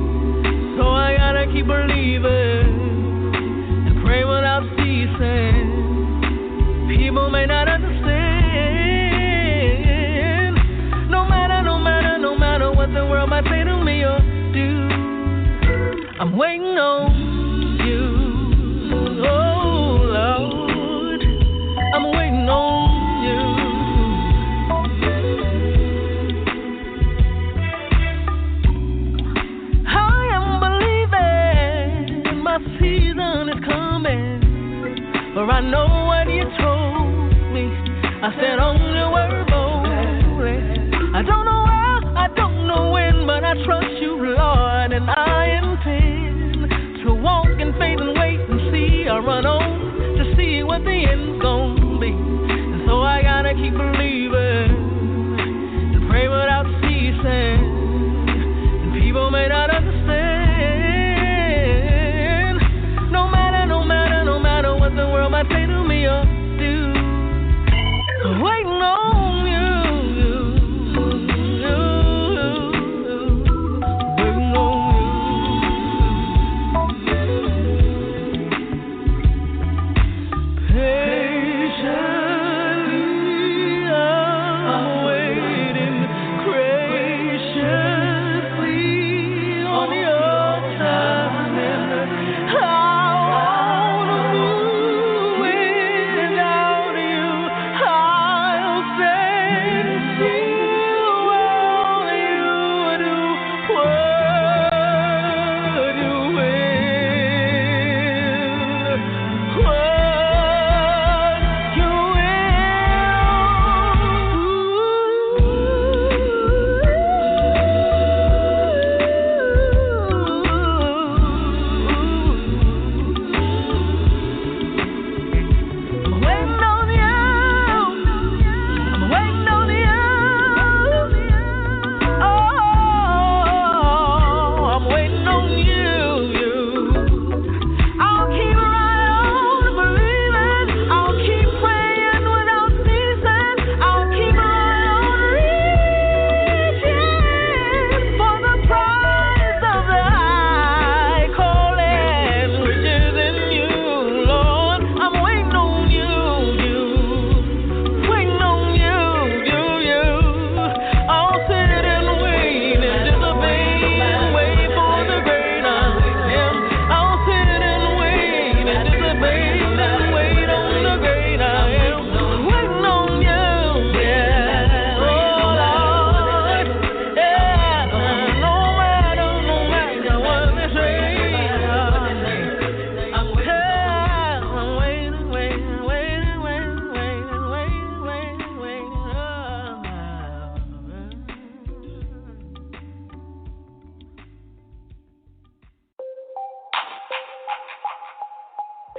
So I gotta keep believing and pray without ceasing. People may not understand, no matter what the world might say to me or do. I'm waiting on you, oh Lord, I'm waiting on you. I am believing my season is coming, for I know what you told me. I said on your word boldly. I don't know why, I don't know when, but I trust you, Lord, and I intend to walk in faith and wait and see. I run on to see what the end's gonna be, and so I gotta keep believing and pray without ceasing. And people may not understand, no matter what the world might say to me or do. Waiting on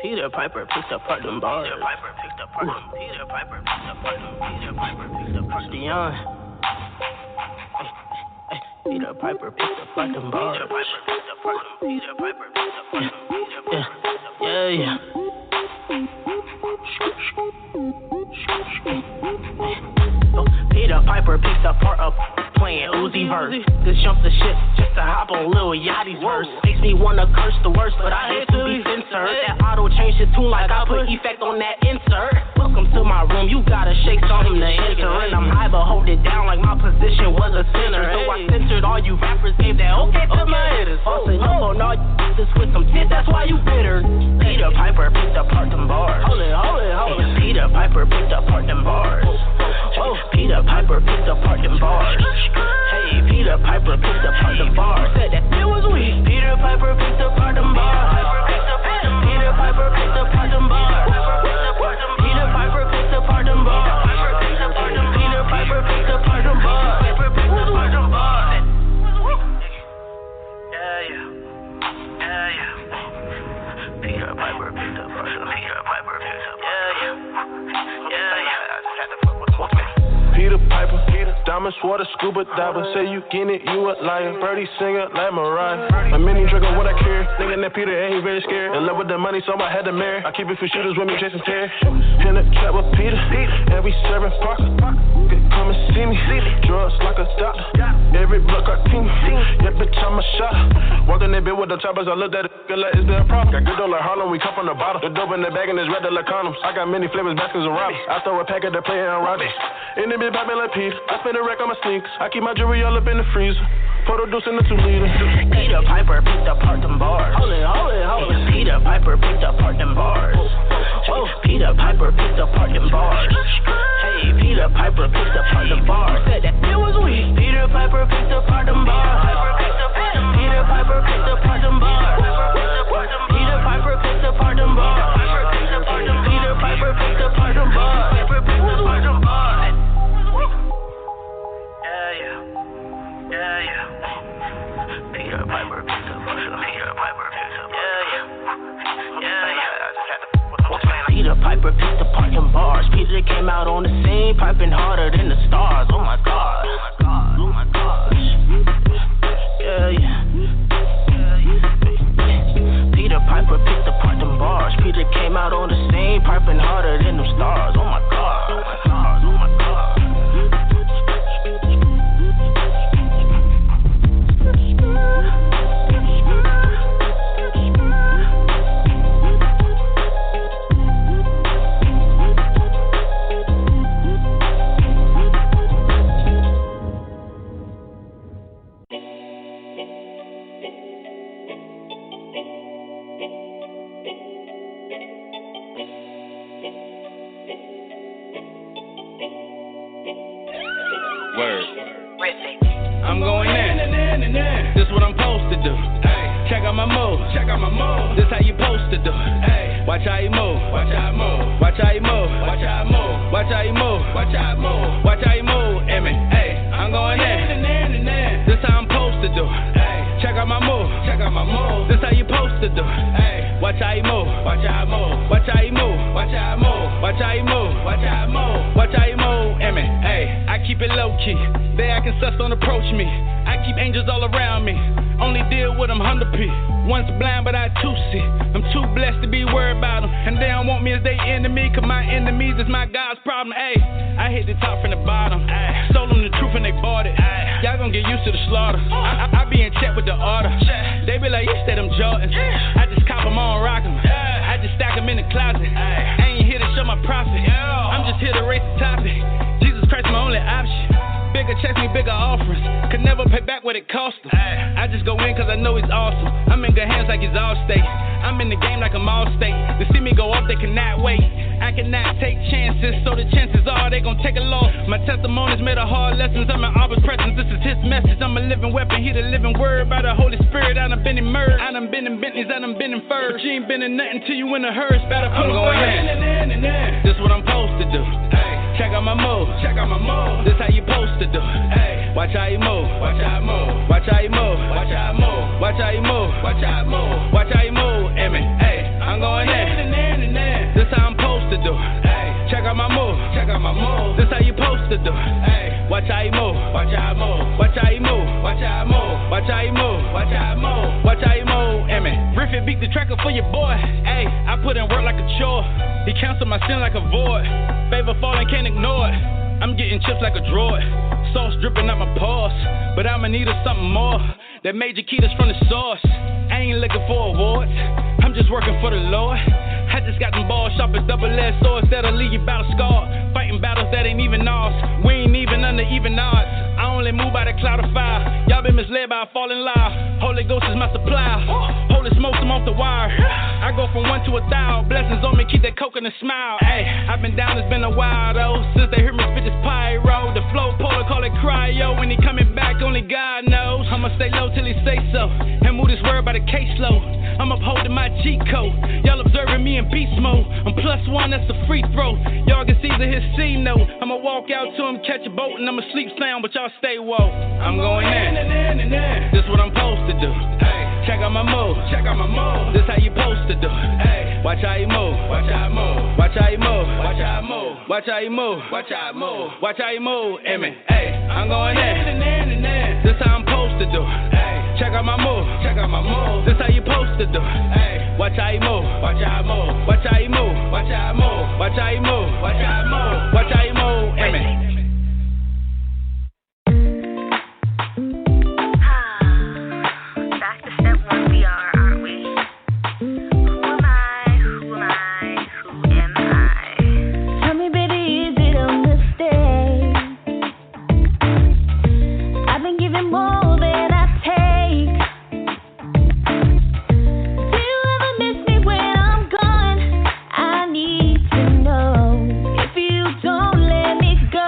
Peter Piper picked apart them bars. Peter Piper picked apart them. Peter Piper picked apart them. Peter Piper picked apart Dion. Peter Piper picked apart them bars. Peter Piper picked apart them. Peter Piper picked apart them. Peter Piper picked apart them. Yeah. Peter Piper picked apart a playing Uzi verse. Just jump the shit just to hop on Lil Yachty's verse. Makes me wanna curse the worst, but I hate to be censored. That auto change the tune like I put effect on that insert. Welcome to my room, you gotta shake something to enter. And I'm high but hold it down like my position was a center. So I censored all you rappers, gave that okay to my hitters. Bustin' up on all you just with some shit, that's why you bitter. Peter Piper picked apart them bars. Hold it. Peter Piper picked apart them bars. Peter Piper picked apart them bars. Hey, Peter Piper picked apart them bars. Said that it was weak. Peter Piper picked apart them bars. Peter Piper picked apart them bars. Peter Piper picked apart them bars. Peter Piper picked apart them bars. Yeah. Peter Piper picked apart them. Peter Piper picked apart them. Yeah. Peter Piper, diamonds, water, scuba diver. Say you get it, you a liar. Birdie singer like Mariah. A mini trigger what I carry. Thinking that Peter ain't he very scared. In love with the money, so I had to marry. I keep a few shooters with me chasing tear. In the trap with Peter, and we serving Parker. Come and see me. Drugs like a doctor. Every block I team. Yeah, bitch, I'm a shot. Walked in that bit with the choppers. I looked at it, like, is there a problem? Got good dough like Harlem, we come from the bottom. The dope in the bag and it's red like condoms. I got many flavors, baskets and robbers. I throw a pack at the player and Rodgers. In the bit poppin' like Peter. I spend a rack on my sneakers. I keep my jewelry all up in the freezer. Photo deuce in the 2 liter. Peter Piper picked apart them bars. Hold it. Peter Piper picked apart them bars. Peter Piper picked apart them bars. Hey, Peter Piper picked apart them bars. Said that it was weak. Peter Piper picked apart them bars. Peter Piper picked apart them bars. Peter Piper picked apart them bars. Peter Piper picked apart them bars. Yeah. Peter Piper picked apart them. Peter Piper picked apart them. Yeah. Peter Piper picked apart them bars. Peter came out on the scene, piping harder than the stars. Oh my God. Yeah. Peter Piper picked apart them bars. Peter came out on the scene, piping harder than them stars. Oh my God. I'm going in. This what I'm supposed to do. Ay. Check out my move. This how you supposed to do. Ay. Watch how you move. Watch how you move. Hey, I'm going in. This how I'm supposed to do. Ay. Check out my move. This how you supposed to do. Ay. Watch how you move. Hey, I keep it low key. They actin' sus, don't approach me. I keep angels all around me. Only deal with them 100p. One's blind, but I too see. I'm too blessed to be worried about them. And they don't want me as they enemy. Cause my enemies is my God's problem. Ayy, I hit the top from the bottom. Ay. Sold them the truth and they bought it. Ay. Y'all gon' get used to the slaughter. I be in check with the order. They be like, you said them Jordans. I just cop them on, rock them. I just stack them in the closet. I ain't here to show my profit. I'm just here to raise the topic. Jesus Christ, my only option. Bigger checks me, bigger offerings. Could never pay back what it cost them. I just go in cause I know he's awesome. I'm in good hands like he's all state. I'm in the game like I'm all state. To see me go up, they cannot wait. I cannot take chances, so the chances are they gon' take a loss. My testimonies made a hard lessons. I'm in Abba's presence, this is his message. I'm a living weapon, he the living word. By the Holy Spirit, I done been in murder. I done been in Bentleys, I done been in furs. But you ain't been in nothing till you in the hearse. Better put I'm going in. This what I'm supposed to do. Check out my move. This how you supposed to do. Ay. Watch how you move. Hey, I'm going in. do. Hey, check out my move. Check out my move. This how you supposed to do. Hey, watch how you move. Watch how I move. Watch how you move. Watch how I move. Watch how you move. Watch how I move. Watch how you move. Griffin beat the tracker for your boy. Hey, I put in work like a chore. He counseled my sin like a void. Favor falling, can't ignore it. I'm getting chips like a droid. Sauce dripping out my paws, but I'ma need something more. That major key that's from the source. I ain't looking for awards, I'm just working for the Lord. I just got them balls sharp as double-edged swords that'll leave you battle scarred. Fighting battles that ain't even ours. We ain't even under even odds. I only move by the cloud of fire. Y'all been misled by a falling lie. Holy Ghost is my supply. Holy smokes, I'm off the wire. I go from 1 to 1,000. Blessings on me, keep that coconut smile. Hey, I've been down, it's been a while though. Since they heard me spit this pyro. The flow polar, call it cryo. When he coming back, only God knows. I'ma stay low till he say so. And move this word by the caseload. I'm upholding my cheat code. Y'all observing me in beast mode. I'm +1, that's a free throw. Y'all can see the his C note. I'ma walk out to him, catch a boat, and I'ma sleep sound, but y'all stay woke. I'm going in. This what I'm supposed to do. Hey, check out my move. Check out my move. This how you supposed to do. Hey, watch how you move. Watch how I move. Watch how you move. Watch how I move. Watch how you move. Watch how I move. Watch how you move. Hey, I'm going in. This how I'm supposed to do. Hey, check out my move. Check out my move. This how you supposed to do. Hey, watch how you move. Watch how I move. Watch how you move. Watch how I move. Watch how you move. Watch how I move. Watch how you move. Back to step one we are, aren't we? Who am I? Who am I? Who am I? Tell me, baby, is it a mistake? I've been giving more than I take. Do you ever miss me when I'm gone? I need to know. If you don't let me go,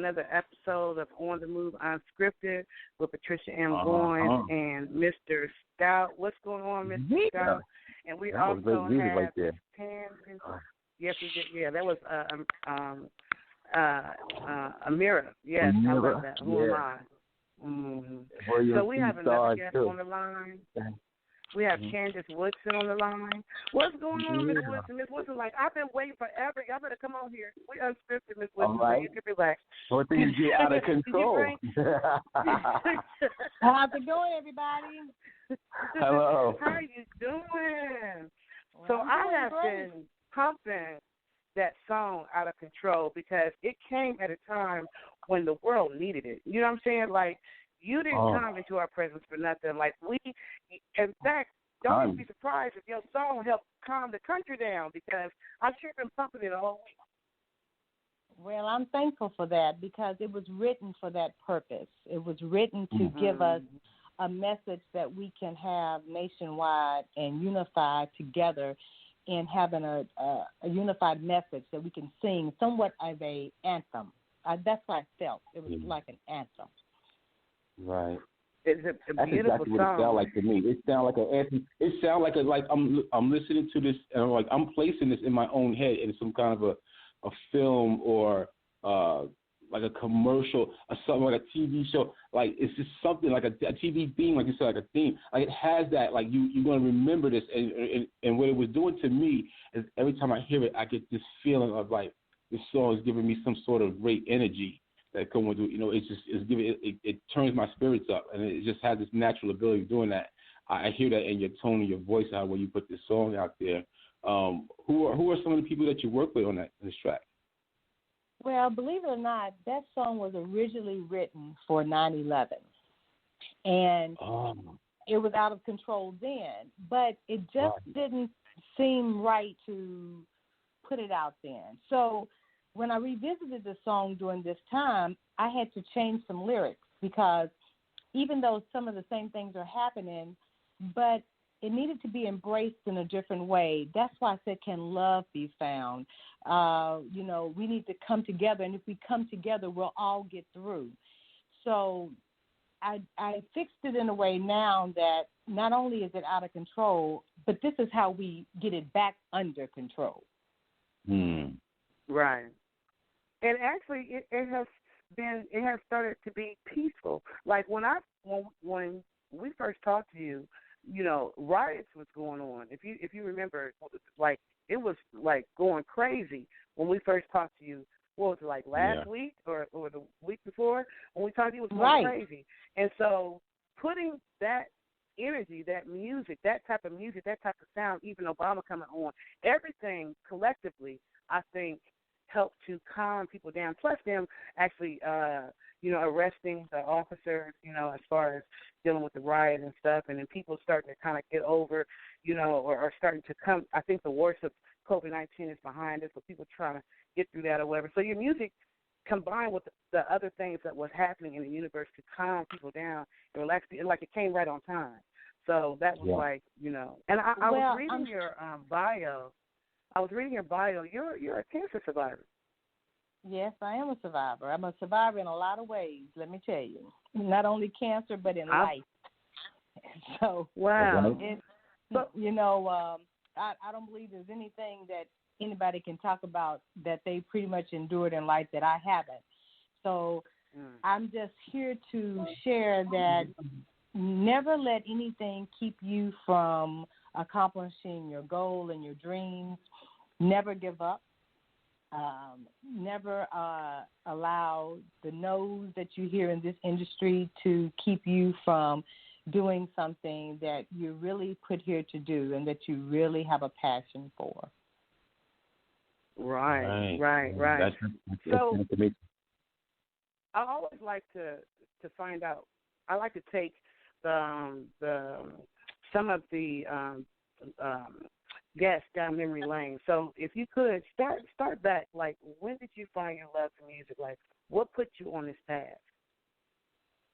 another episode of On the Move Unscripted with Patricia M. Goins and Mr. Scout. What's going on, Mr. Scout? And we also have right there. Candace. Yes, we did. Yeah, that was Amira. Yes, I love that. Who am I? Mm-hmm. So we have another guest on the line. We have Candace Woodson on the line. What's going on, Miss Woodson? Miss Woodson, like, I've been waiting forever. Y'all better come on here. We Unscripted, Miss Woodson. All right. So you can relax. Before things get out of control. How's it going, everybody? Hello. How are you doing? Well, so I have been pumping that song Out of Control because it came at a time when the world needed it. You know what I'm saying? Like, you didn't come into our presence for nothing. Like, in fact, don't even be surprised if your song helped calm the country down because I've sure been pumping it all week. Well, I'm thankful for that because it was written for that purpose. It was written to give us a message that we can have nationwide and unified together in having a unified message that we can sing somewhat of a anthem. That's what I felt. It was like an anthem. Right. It's a That's beautiful exactly song. what it sounds like to me. It sounds like an anthem. It sounds like I'm listening to this and I'm placing this in my own head in some kind of a film or like a commercial or something like a TV show. Like it's just something like a TV theme, like you said, like a theme. Like it has that. Like you're gonna remember this. And what it was doing to me is every time I hear it, I get this feeling of like this song is giving me some sort of great energy. That come through, it turns my spirits up, and it just has this natural ability of doing that. I hear that in your tone and your voice, how when you put this song out there. Who are some of the people that you work with on this track? Well, believe it or not, that song was originally written for 9/11, and it was Out of Control then, but it just didn't seem right to put it out then. So when I revisited the song during this time, I had to change some lyrics because even though some of the same things are happening, but it needed to be embraced in a different way. That's why I said, can love be found? We need to come together, and if we come together, we'll all get through. So I fixed it in a way now that not only is it out of control, but this is how we get it back under control. Right. And actually, it has started to be peaceful. Like when we first talked to you, riots was going on. If you remember, like it was like going crazy when we first talked to you. What was it, like last week or the week before when we talked to you? It was going crazy. And so putting that energy, that music, that type of sound, even Obama coming on, everything collectively, I think, help to calm people down. Plus them actually, arresting the officers, as far as dealing with the riot and stuff, and then people starting to kind of get over, or starting to come. I think the worst of COVID-19 is behind us, so people trying to get through that or whatever. So your music combined with the other things that was happening in the universe to calm people down and relax, like it came right on time. So that was like, and I was reading your bio. You're a cancer survivor. Yes, I am a survivor. I'm a survivor in a lot of ways, let me tell you. Not only cancer, but in life. So, wow. I don't believe there's anything that anybody can talk about that they pretty much endured in life that I haven't. So I'm just here to share that never let anything keep you from accomplishing your goal and your dreams. Never give up. Never allow the no's that you hear in this industry to keep you from doing something that you're really put here to do and that you really have a passion for. Right. So I always like to find out. I like to take some of the guests down memory lane. So if you could start back, like when did you find your love for music? Like what put you on this path?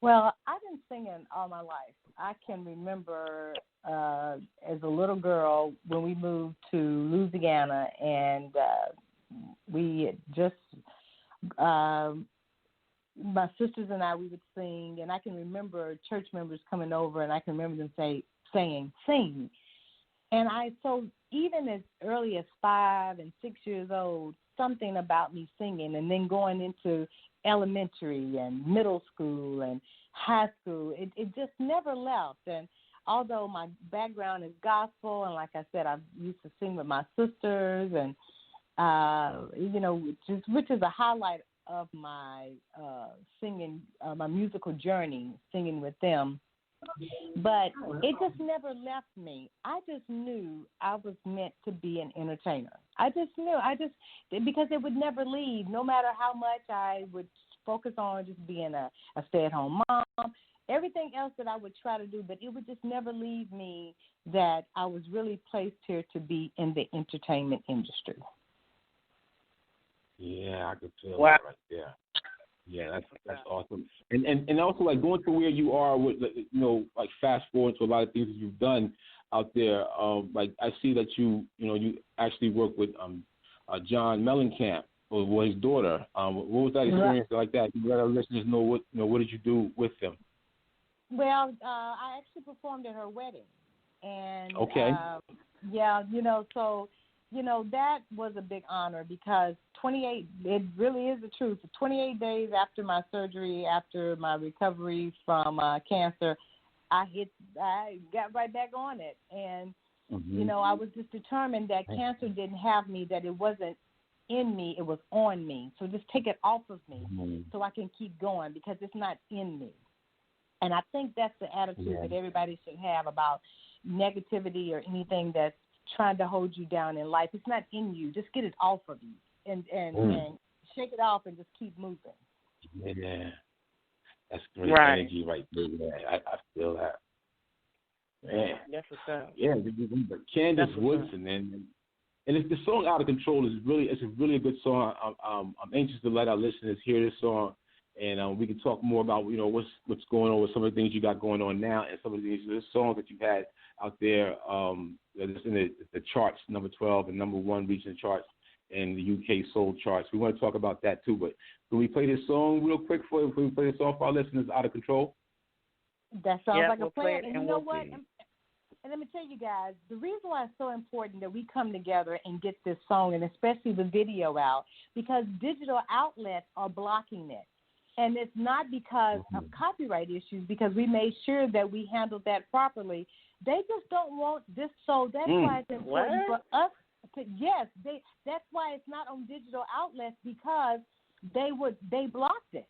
Well, I've been singing all my life. I can remember as a little girl when we moved to Louisiana, and we had just my sisters and I, we would sing, and I can remember church members coming over, and I can remember them saying, sing. And so even as early as 5 and 6 years old, something about me singing, and then going into elementary and middle school and high school, it just never left. And although my background is gospel, and like I said, I used to sing with my sisters, and which is a highlight of my singing, my musical journey, singing with them. But it just never left me. I just knew I was meant to be an entertainer. I just knew. Because it would never leave, no matter how much I would focus on just being a stay-at-home mom, everything else that I would try to do, but it would just never leave me that I was really placed here to be in the entertainment industry. Yeah, I could feel that right there. Yeah, that's awesome. And also, like, going to where you are with, like, fast forward to a lot of things that you've done out there. Like, I see that you actually work with John Mellencamp, or his daughter. What was that experience like that? You let our listeners know what did you do with them? Well, I actually performed at her wedding, and okay, that was a big honor, because it really is the truth. 28 days after my surgery, after my recovery from cancer, I got right back on it. And, I was just determined that cancer didn't have me, that it wasn't in me, it was on me. So just take it off of me so I can keep going, because it's not in me. And I think that's the attitude that everybody should have about negativity or anything that's trying to hold you down in life. It's not in you. Just get it off of you and shake it off and just keep moving. Yeah. That's great energy right there. I feel that. Man. That's what's up. Yeah, Candace Woodson, and it's the song "Out of Control" is a really good song. I'm anxious to let our listeners hear this song, and we can talk more about what's going on with some of the things you got going on now, and some of these songs that you've had out there that's in the charts, number 12 and number 1 reaching the charts in the UK soul charts. We want to talk about that too, but can we play this song real quick for we play this song for our listeners, "Out of Control"? That sounds like a plan. And you know what? And let me tell you guys, the reason why it's so important that we come together and get this song, and especially the video out, because digital outlets are blocking it. And it's not because of copyright issues, because we made sure that we handled that properly. They just don't want this, so that's why it's important for us to, that's why it's not on digital outlets, because they blocked it.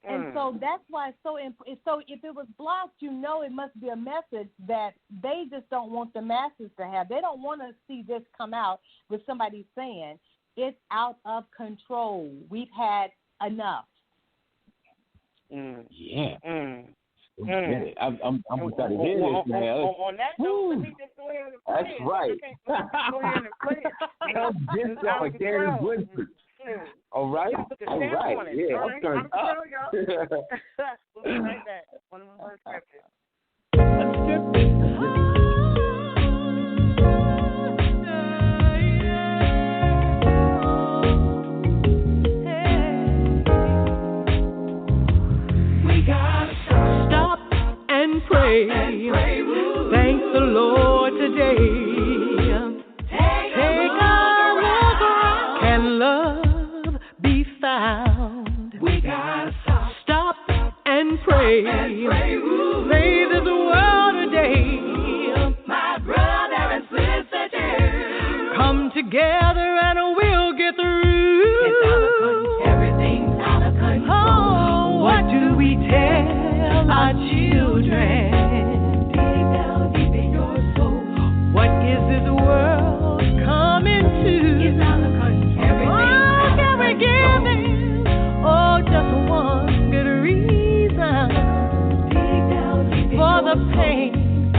And so that's why it's so important. So if it was blocked, it must be a message that they just don't want the masses to have. They don't want to see this come out with somebody saying it's out of control. We've had enough. Yeah. I'm excited to hear this, man. On that note, let me just go ahead and play That's right. Go ahead and play it. Just like Candace Woodson. All right. Yeah, I'm turned up. We'll be right back. One of my Unscripted. Pray. Thank the Lord today. Take a look around. Can love be found? We gotta stop and pray. Save this world today. My brother and sister, come together and we'll get through. Everything's out of control. Oh, what do we tell our children?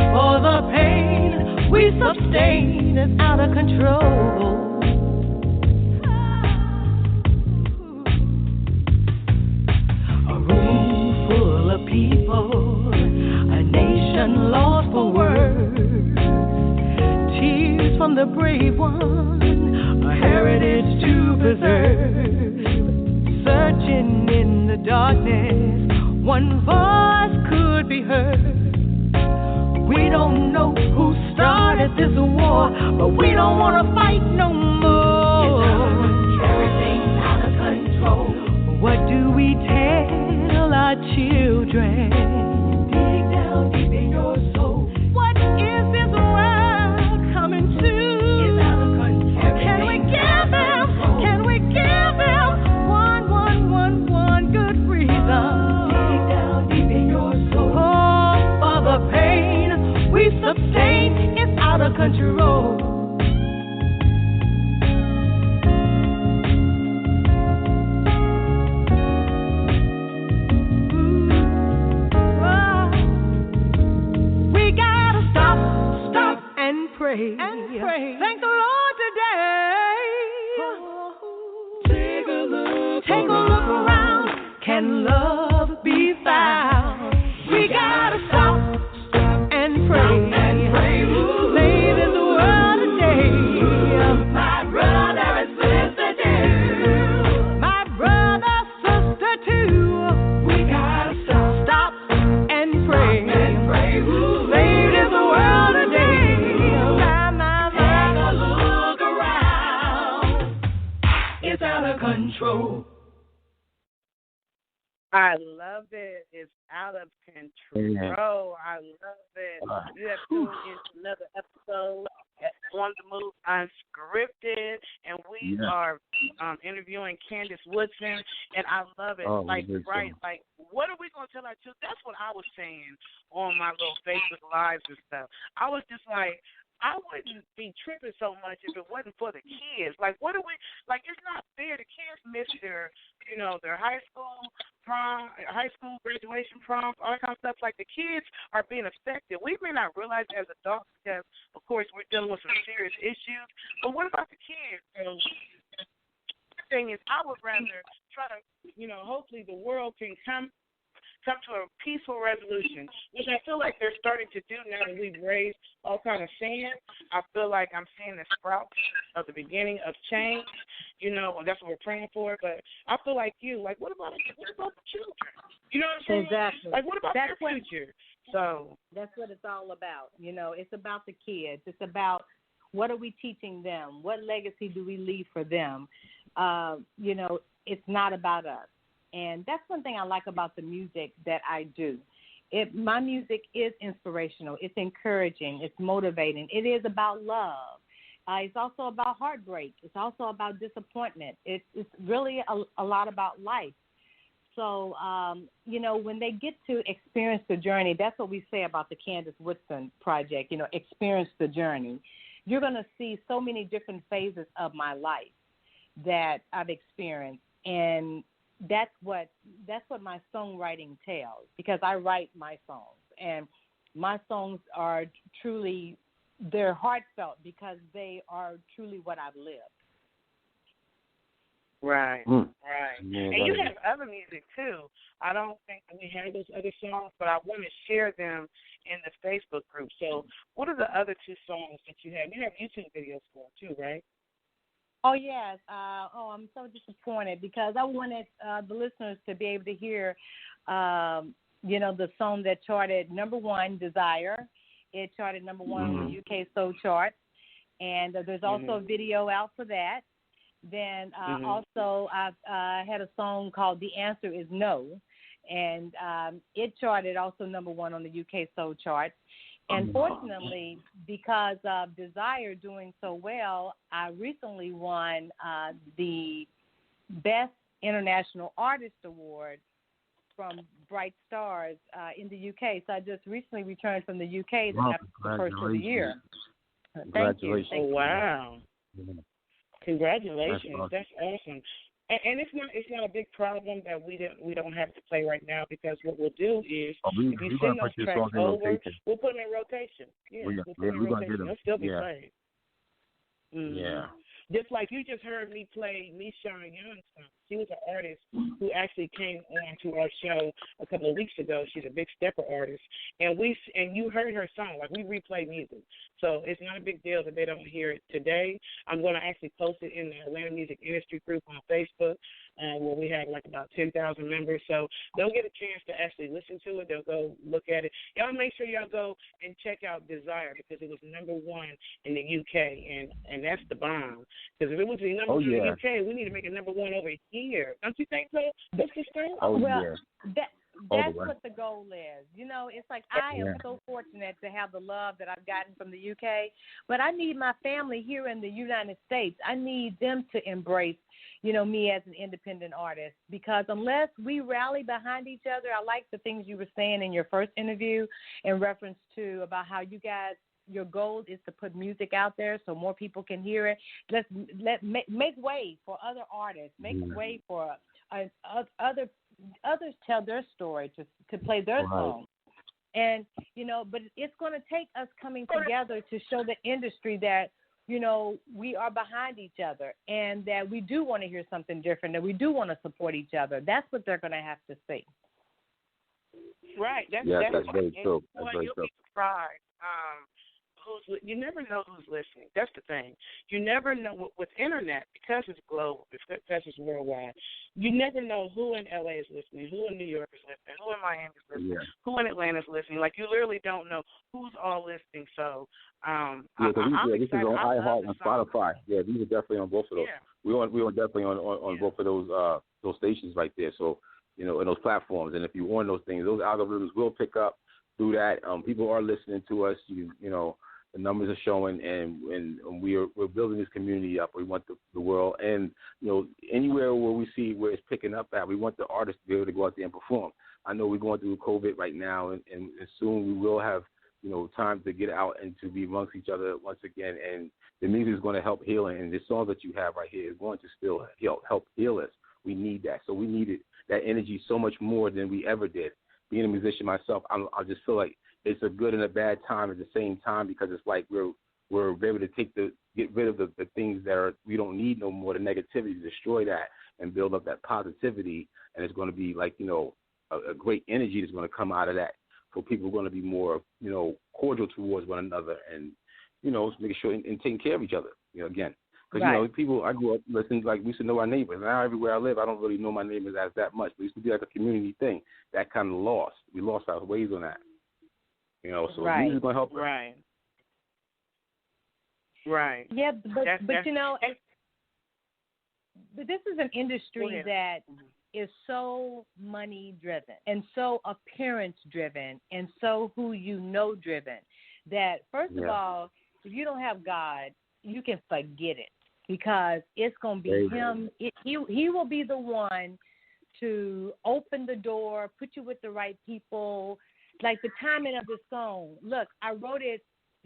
For the pain we sustain is out of control. A room full of people, a nation lost for words. Tears from the brave one, a heritage to preserve. Searching standing in the darkness, one voice could be heard. We don't know who started this war, but we don't want to fight no more. Everything's out of control. What do we tell our children? Dig down deep in your soul. What is this world coming to? It's out of control. Can we give them one good reason? Dig down deep in your soul. Oh, for the pain we sustain is out of control. We gotta stop and pray. Thank the Lord today. Take a look around. Can love be found? We gotta stop and pray. Save this world today. My brother and sister too. My brother, sister too. We gotta stop and pray. Save this world today. Take a look around. It's out of control. I love it. It's out of control. I love it. You have tuned into another episode on the Move Unscripted, and we are interviewing Candace Woodson, and I love it. What are we going to tell our children? That's what I was saying on my little Facebook Lives and stuff. I was just like, I wouldn't be tripping so much if it wasn't for the kids. Like, what do we, like, it's not fair. The kids miss their, their high school prom, high school graduation proms, all that kind of stuff. Like, the kids are being affected. We may not realize it as adults because, of course, we're dealing with some serious issues. But what about the kids? So, the thing is, I would rather try to, hopefully the world can come to a peaceful resolution, which I feel like they're starting to do now that we've raised all kind of sand. I feel like I'm seeing the sprouts of the beginning of change. That's what we're praying for. But I feel like what about the children? You know what I'm saying? Exactly. Like, what about their future? So that's what it's all about. It's about the kids. It's about what are we teaching them? What legacy do we leave for them? It's not about us. And that's one thing I like about the music that I do. My music is inspirational. It's encouraging. It's motivating. It is about love. It's also about heartbreak. It's also about disappointment. It's really a lot about life. So, when they get to experience the journey, that's what we say about the Candace Woodson project, experience the journey. You're going to see so many different phases of my life that I've experienced. And that's what my songwriting tells, because I write my songs, and my songs are truly, they're heartfelt because they are truly what I've lived. Right. Yeah, and you have other music too. I don't think we have those other songs, but I want to share them in the Facebook group. So what are the other two songs that you have? You have YouTube videos for them too, right? Oh, yes. I'm so disappointed because I wanted the listeners to be able to hear, the song that charted number one, Desire. It charted number one on the UK Soul Chart. And there's also a video out for that. Then also I had a song called The Answer Is No. And it charted also number one on the UK Soul Chart. And fortunately, because of Desire doing so well, I recently won the Best International Artist Award from Bright Stars in the UK. So I just recently returned from the UK after the first of the year. Thank you. Oh, wow. Congratulations. That's awesome. And it's not a big problem that we don't have to play right now, because what we'll do is if you send those tracks over, we'll put them in rotation. Yeah, we'll put them in rotation. They'll still be played. Mm-hmm. Yeah. Just like you just heard me play Misha Young's She was an artist who actually came on to our show a couple of weeks ago. She's a big stepper artist, and you heard her song. Like, we replay music, so it's not a big deal that they don't hear it today. I'm going to actually post it in the Atlanta Music Industry group on Facebook, where we have like about 10,000 members. So they'll get a chance to actually listen to it. They'll go look at it. Y'all make sure y'all go and check out Desire, because it was #1 in the UK, and that's the bomb. Because if it was the #1 in the UK, we need to make it #1 over here. Don't you think so? That's the thing. That's what the goal is. You know, it's like I am so fortunate to have the love that I've gotten from the UK, but I need my family here in the United States. I need them to embrace, you know, me as an independent artist, because unless we rally behind each other, I like the things you were saying in your first interview in reference to about how you guys, your goal is to put music out there so more people can hear it. Make way for other artists, make way for others tell their story to play their song. And, you know, but it's going to take us coming together to show the industry that, you know, we are behind each other and that we do want to hear something different, that we do want to support each other. That's what they're going to have to see. Right. That's very true. You'll be surprised. You never know who's listening. That's the thing. You never know with internet, because it's global, because it's worldwide. You never know who in LA is listening, who in New York is listening, who in Miami is listening, who in Atlanta is listening. Like, you literally don't know who's all listening. So, this is on iHeart and Spotify. Yeah, these are definitely on both of those. Yeah. We are definitely on both of those stations right there. So, you know, and those platforms. And if you on those things, those algorithms will pick up through that. People are listening to us. You know. The numbers are showing, and we're building this community up. We want the world, and, you know, anywhere where we see where it's picking up at, we want the artists to be able to go out there and perform. I know we're going through COVID right now, and soon we will have, you know, time to get out and to be amongst each other once again. And the music is going to help healing, and the song that you have right here is going to still help heal us. We need that. So we needed that energy so much more than we ever did. Being a musician myself, I just feel like it's a good and a bad time at the same time, because it's like we're able to get rid of the things that we don't need no more, the negativity, destroy that and build up that positivity. And it's going to be like, you know, a great energy that's going to come out of that. So people are going to be more, you know, cordial towards one another, and, you know, making sure and taking care of each other, you know, again. Because, you know, people, I grew up listening, like, we used to know our neighbors. Now everywhere I live, I don't really know my neighbors as that much. But it used to be like a community thing. That kind of lost. We lost our ways on that. You know, so music is going to help us. Right. Yeah, but you know, but this is an industry that is so money driven and so appearance driven and so who you know driven that, first of all, if you don't have God, you can forget it, because it's going to be him. He will be the one to open the door, put you with the right people. Like the timing of the song. Look, I wrote it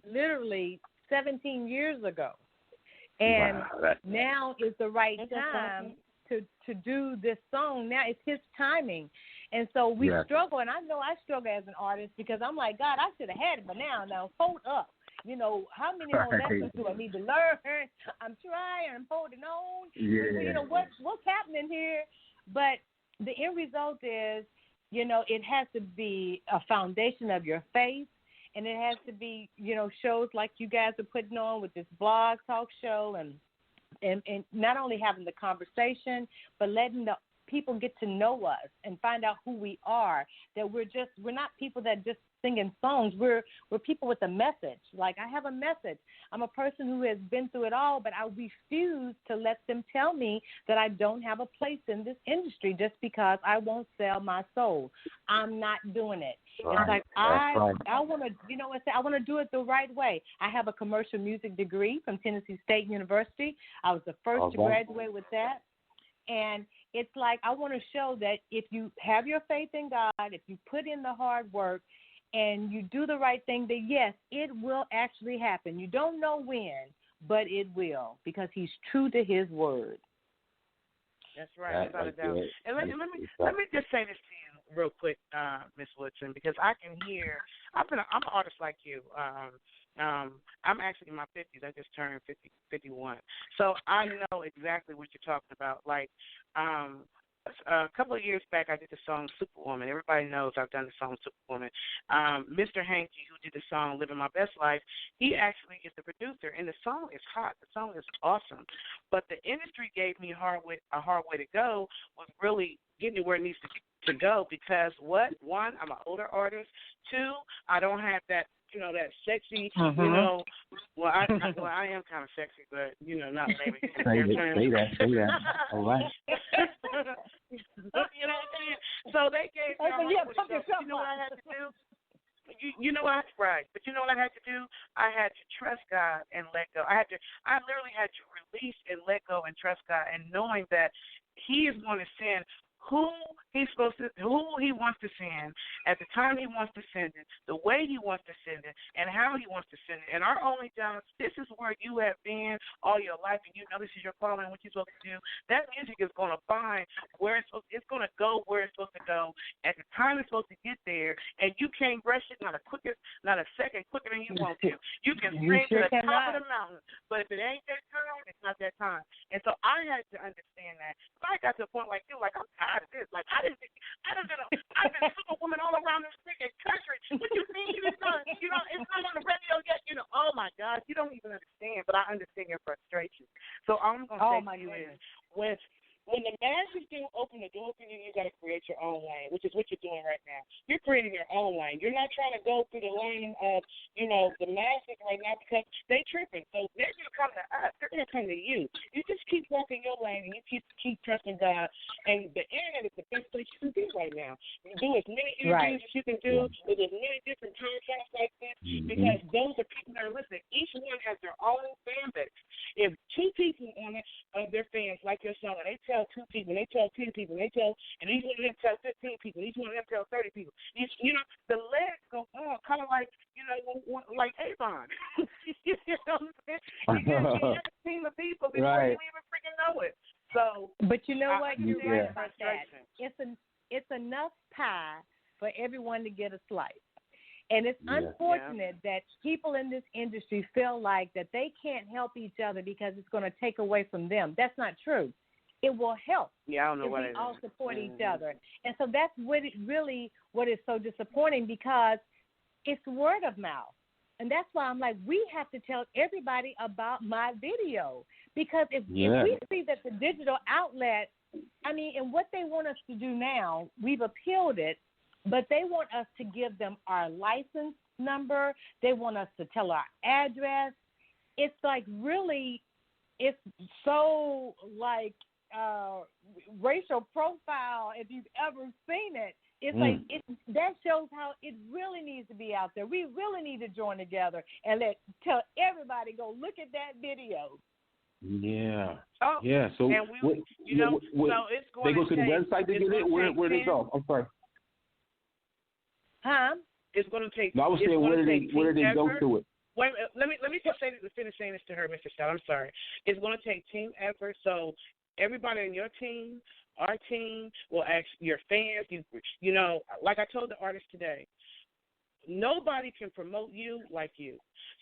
literally 17 years ago. And now is the right time to do this song. Now it's his timing. And so we struggle, and I know I struggle as an artist, because I'm like, God, I should have had it by now. Now, hold up. You know, how many more lessons do I need to learn? I'm trying. I'm holding on. You know, what's happening here? But the end result is, you know, it has to be a foundation of your faith, and it has to be, you know, shows like you guys are putting on with this blog talk show, and not only having the conversation, but letting the people get to know us and find out who we are, that we're not people that just singing songs. We're people with a message. Like, I have a message. I'm a person who has been through it all, but I refuse to let them tell me that I don't have a place in this industry just because I won't sell my soul. I'm not doing it. It's like I want to, you know, I want to do it the right way. I have a commercial music degree from Tennessee State University. I was the first to graduate with that. And it's like, I want to show that if you have your faith in God, if you put in the hard work, and you do the right thing, that yes, it will actually happen. You don't know when, but it will, because he's true to his word. That's right, without a doubt. And let me just say this to you real quick, Miss Woodson, because I can hear. I'm an artist like you. I'm actually in my 50s. I just turned 51. So I know exactly what you're talking about. Like, a couple of years back, I did the song Superwoman. Everybody knows I've done the song Superwoman. Mr. Hankey, who did the song Living My Best Life, he actually is the producer, and the song is hot. The song is awesome. But the industry gave me a hard way to go was really getting it where it needs to go because, one, I'm an older artist. Two, I don't have that, that sexy, well, I am kind of sexy, but, not maybe. Say that. All right. You know what I'm saying? So they gave me you know what I had to do? You know what? Right. But you know what I had to do? I had to trust God and let go. I literally had to release and let go and trust God and knowing that He is going to send who he wants to send, at the time he wants to send it, the way he wants to send it, and how he wants to send it. And our only job, this is where you have been all your life, and you know this is your calling, what you're supposed to do. That music is going to find where it's going to go where it's supposed to go at the time it's supposed to get there, and you can't rush it, not a second quicker than you want to. You can scream to the top of the mountain, but if it ain't that time, it's not that time. And so I had to understand that. So I got to a point like you, like I'm tired of this. Like I've been Superwoman all around this freaking country. What you mean it's not? It's not on the radio yet. Oh my gosh, you don't even understand. But I understand your frustration. So all I'm gonna say to you is when the masses do open the door for you, you got to create your own lane, which is what you're doing right now. You're creating your own lane. You're not trying to go through the lane of, the masses right now because they tripping. So they're going to come to us. They're going to come to you. You just keep walking your lane and you keep trusting God. And the internet is the best place you can be right now. You do as many interviews as you can do with as many different podcasts like this because those are people that are listening. Each one has their own fan base. If two people on it of their fans like your song, and they tell 2 people, they tell 10 people, and each one of them tell 15 people, each one of them tell 30 people. The legs go on, kind of like, like Avon. You know what I'm saying? You have a team of people before you even freaking know it. So, but you know what? You're right about that. It's enough pie for everyone to get a slice. And it's unfortunate that people in this industry feel like that they can't help each other because it's going to take away from them. That's not true. It will help I don't know if what we it all is. support each other. And so that's what is so disappointing because it's word of mouth. And that's why I'm like, we have to tell everybody about my video. Because if we see that the digital outlet, and what they want us to do now, we've appealed it, but they want us to give them our license number. They want us to tell our address. It's like really, it's so like racial profile if you've ever seen it. It's like that shows how it really needs to be out there. We really need to join together and tell everybody go look at that video. Yeah. Oh, yeah. So and so it's going they go to the take, website to get it. Where they go? I'm sorry. Huh? It's going to take. No, I was saying where do they go to it? Wait, let me just finish saying this to her, Mr. Stout. I'm sorry. It's going to take team effort. So everybody in your team, our team, will ask your fans. Like I told the artist today, nobody can promote you like you.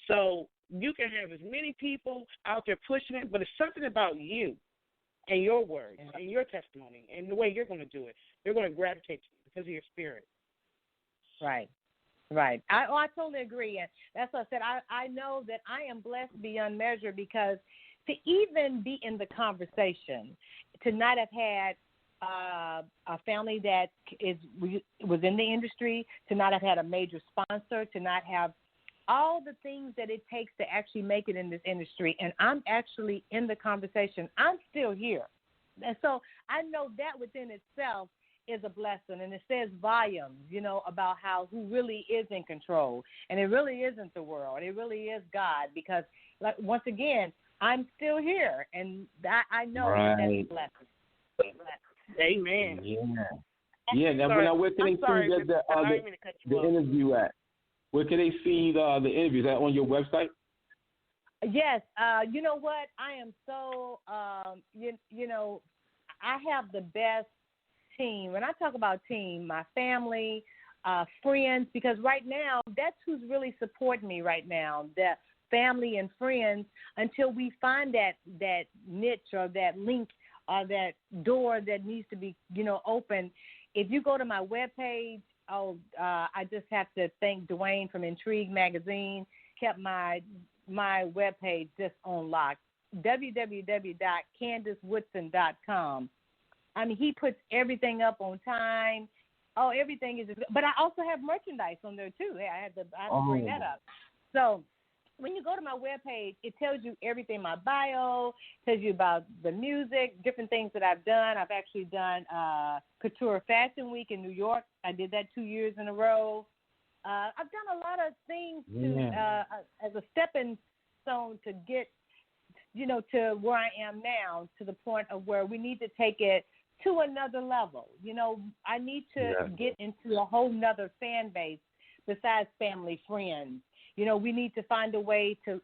So you can have as many people out there pushing it, but it's something about you and your words and your testimony and the way you're going to do it. They're going to gravitate to you because of your spirit. Right. I totally agree. And that's what I said. I know that I am blessed beyond measure because to even be in the conversation, to not have had a family that was in the industry, to not have had a major sponsor, to not have all the things that it takes to actually make it in this industry, and I'm actually in the conversation. I'm still here. And so I know that within itself is a blessing, and it says volumes, about who really is in control. And it really isn't the world. It really is God because, once again, I'm still here, and I know that's a blessing. Amen. Yeah. Now where can they see the interview at? Where can they see the interview? Is that on your website? Yes. You know what? I am so, I have the best team. When I talk about team, my family, friends, because right now that's who's really supporting me right now, the family and friends, until we find that niche or that link or that door that needs to be, open. If you go to my webpage, I just have to thank Dwayne from Intrigue Magazine, kept my webpage just on lock, www.CandaceWoodson.com. I mean, he puts everything up on time. Oh, everything is. But I also have merchandise on there too. I had to bring that up. So when you go to my webpage, it tells you everything. My bio tells you about the music, different things that I've done. I've actually done Couture Fashion Week in New York. I did that 2 years in a row. I've done a lot of things as a stepping stone to get, to where I am now, to the point of where we need to take it to another level. I need to get into a whole nother fan base besides family, friends. We need to find a way to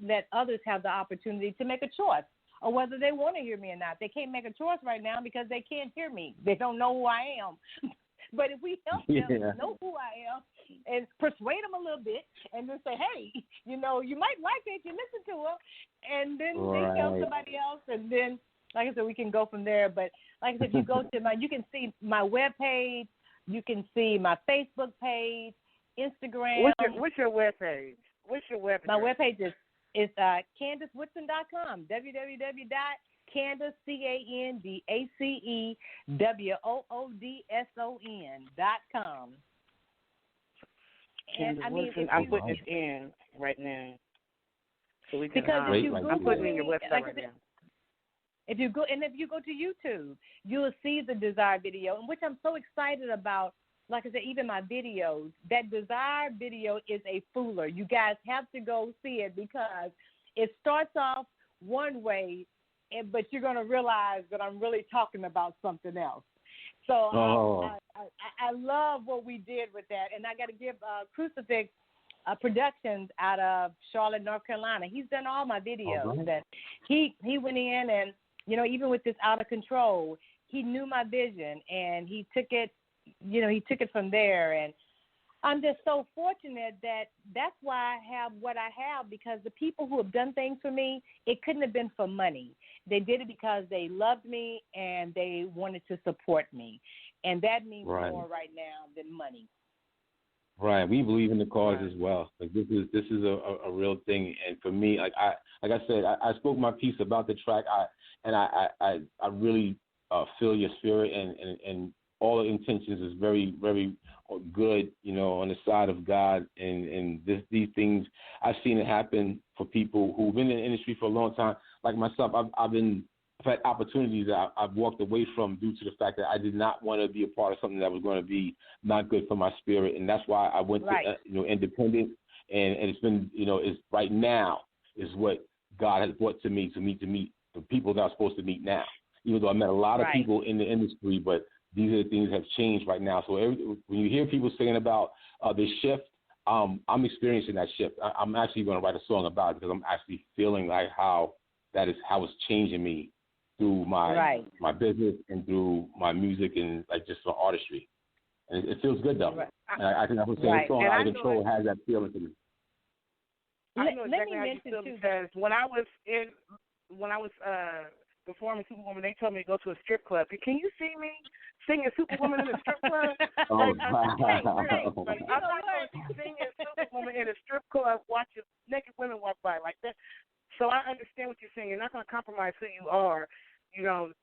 let others have the opportunity to make a choice, or whether they want to hear me or not. They can't make a choice right now because they can't hear me. They don't know who I am. But if we help them know who I am and persuade them a little bit and then say, hey, you might like it if you listen to them, and then they tell somebody else, and then, like I said, we can go from there. But like I said, if you go to you can see my webpage, you can see my Facebook page, Instagram. What's your webpage? What's your webpage? My webpage is CandaceWoodson.com, www.Candace, CandaceWoodson.com. And I mean, I'm putting it in right now, so we can. Because if you Google, I'm putting in your website right now. If you go to YouTube, you'll see the Desire video, and which I'm so excited about. Like I said, even my videos, that Desire video is a fooler. You guys have to go see it because it starts off one way, but you're going to realize that I'm really talking about something else. So I love what we did with that. And I got to give Crucifix Productions out of Charlotte, North Carolina. He's done all my videos. And he went in and, even with this Out of Control, he knew my vision and he took it. He took it from there, and I'm just so fortunate that's why I have what I have, because the people who have done things for me, it couldn't have been for money. They did it because they loved me and they wanted to support me, and that means more right now than money. Right, we believe in the cause as well. Like this is a real thing, and for me, like I said, I spoke my piece about the track, I really feel your spirit and all the intentions is very, very good, on the side of God. And these things, I've seen it happen for people who've been in the industry for a long time. Like myself, I've had opportunities that I've walked away from due to the fact that I did not want to be a part of something that was going to be not good for my spirit. And that's why I went to, independent. And it's been, it's right now is what God has brought to me to meet the people that I'm supposed to meet now. Even though I met a lot of people in the industry, but these are the things that have changed right now. So when you hear people saying about this shift, I'm experiencing that shift. I'm actually going to write a song about it because I'm actually feeling like how it's changing me through my business and through my music and like just my artistry. And it feels good though. And I think I would say the song Out of Control has that feeling to me. I know exactly how you feel because when I was performing Superwoman, they told me to go to a strip club. Can you see me singing Superwoman in a strip club? I'm not going to be singing Superwoman in a strip club watching naked women walk by like that. So I understand what you're saying. You're not going to compromise who you are, to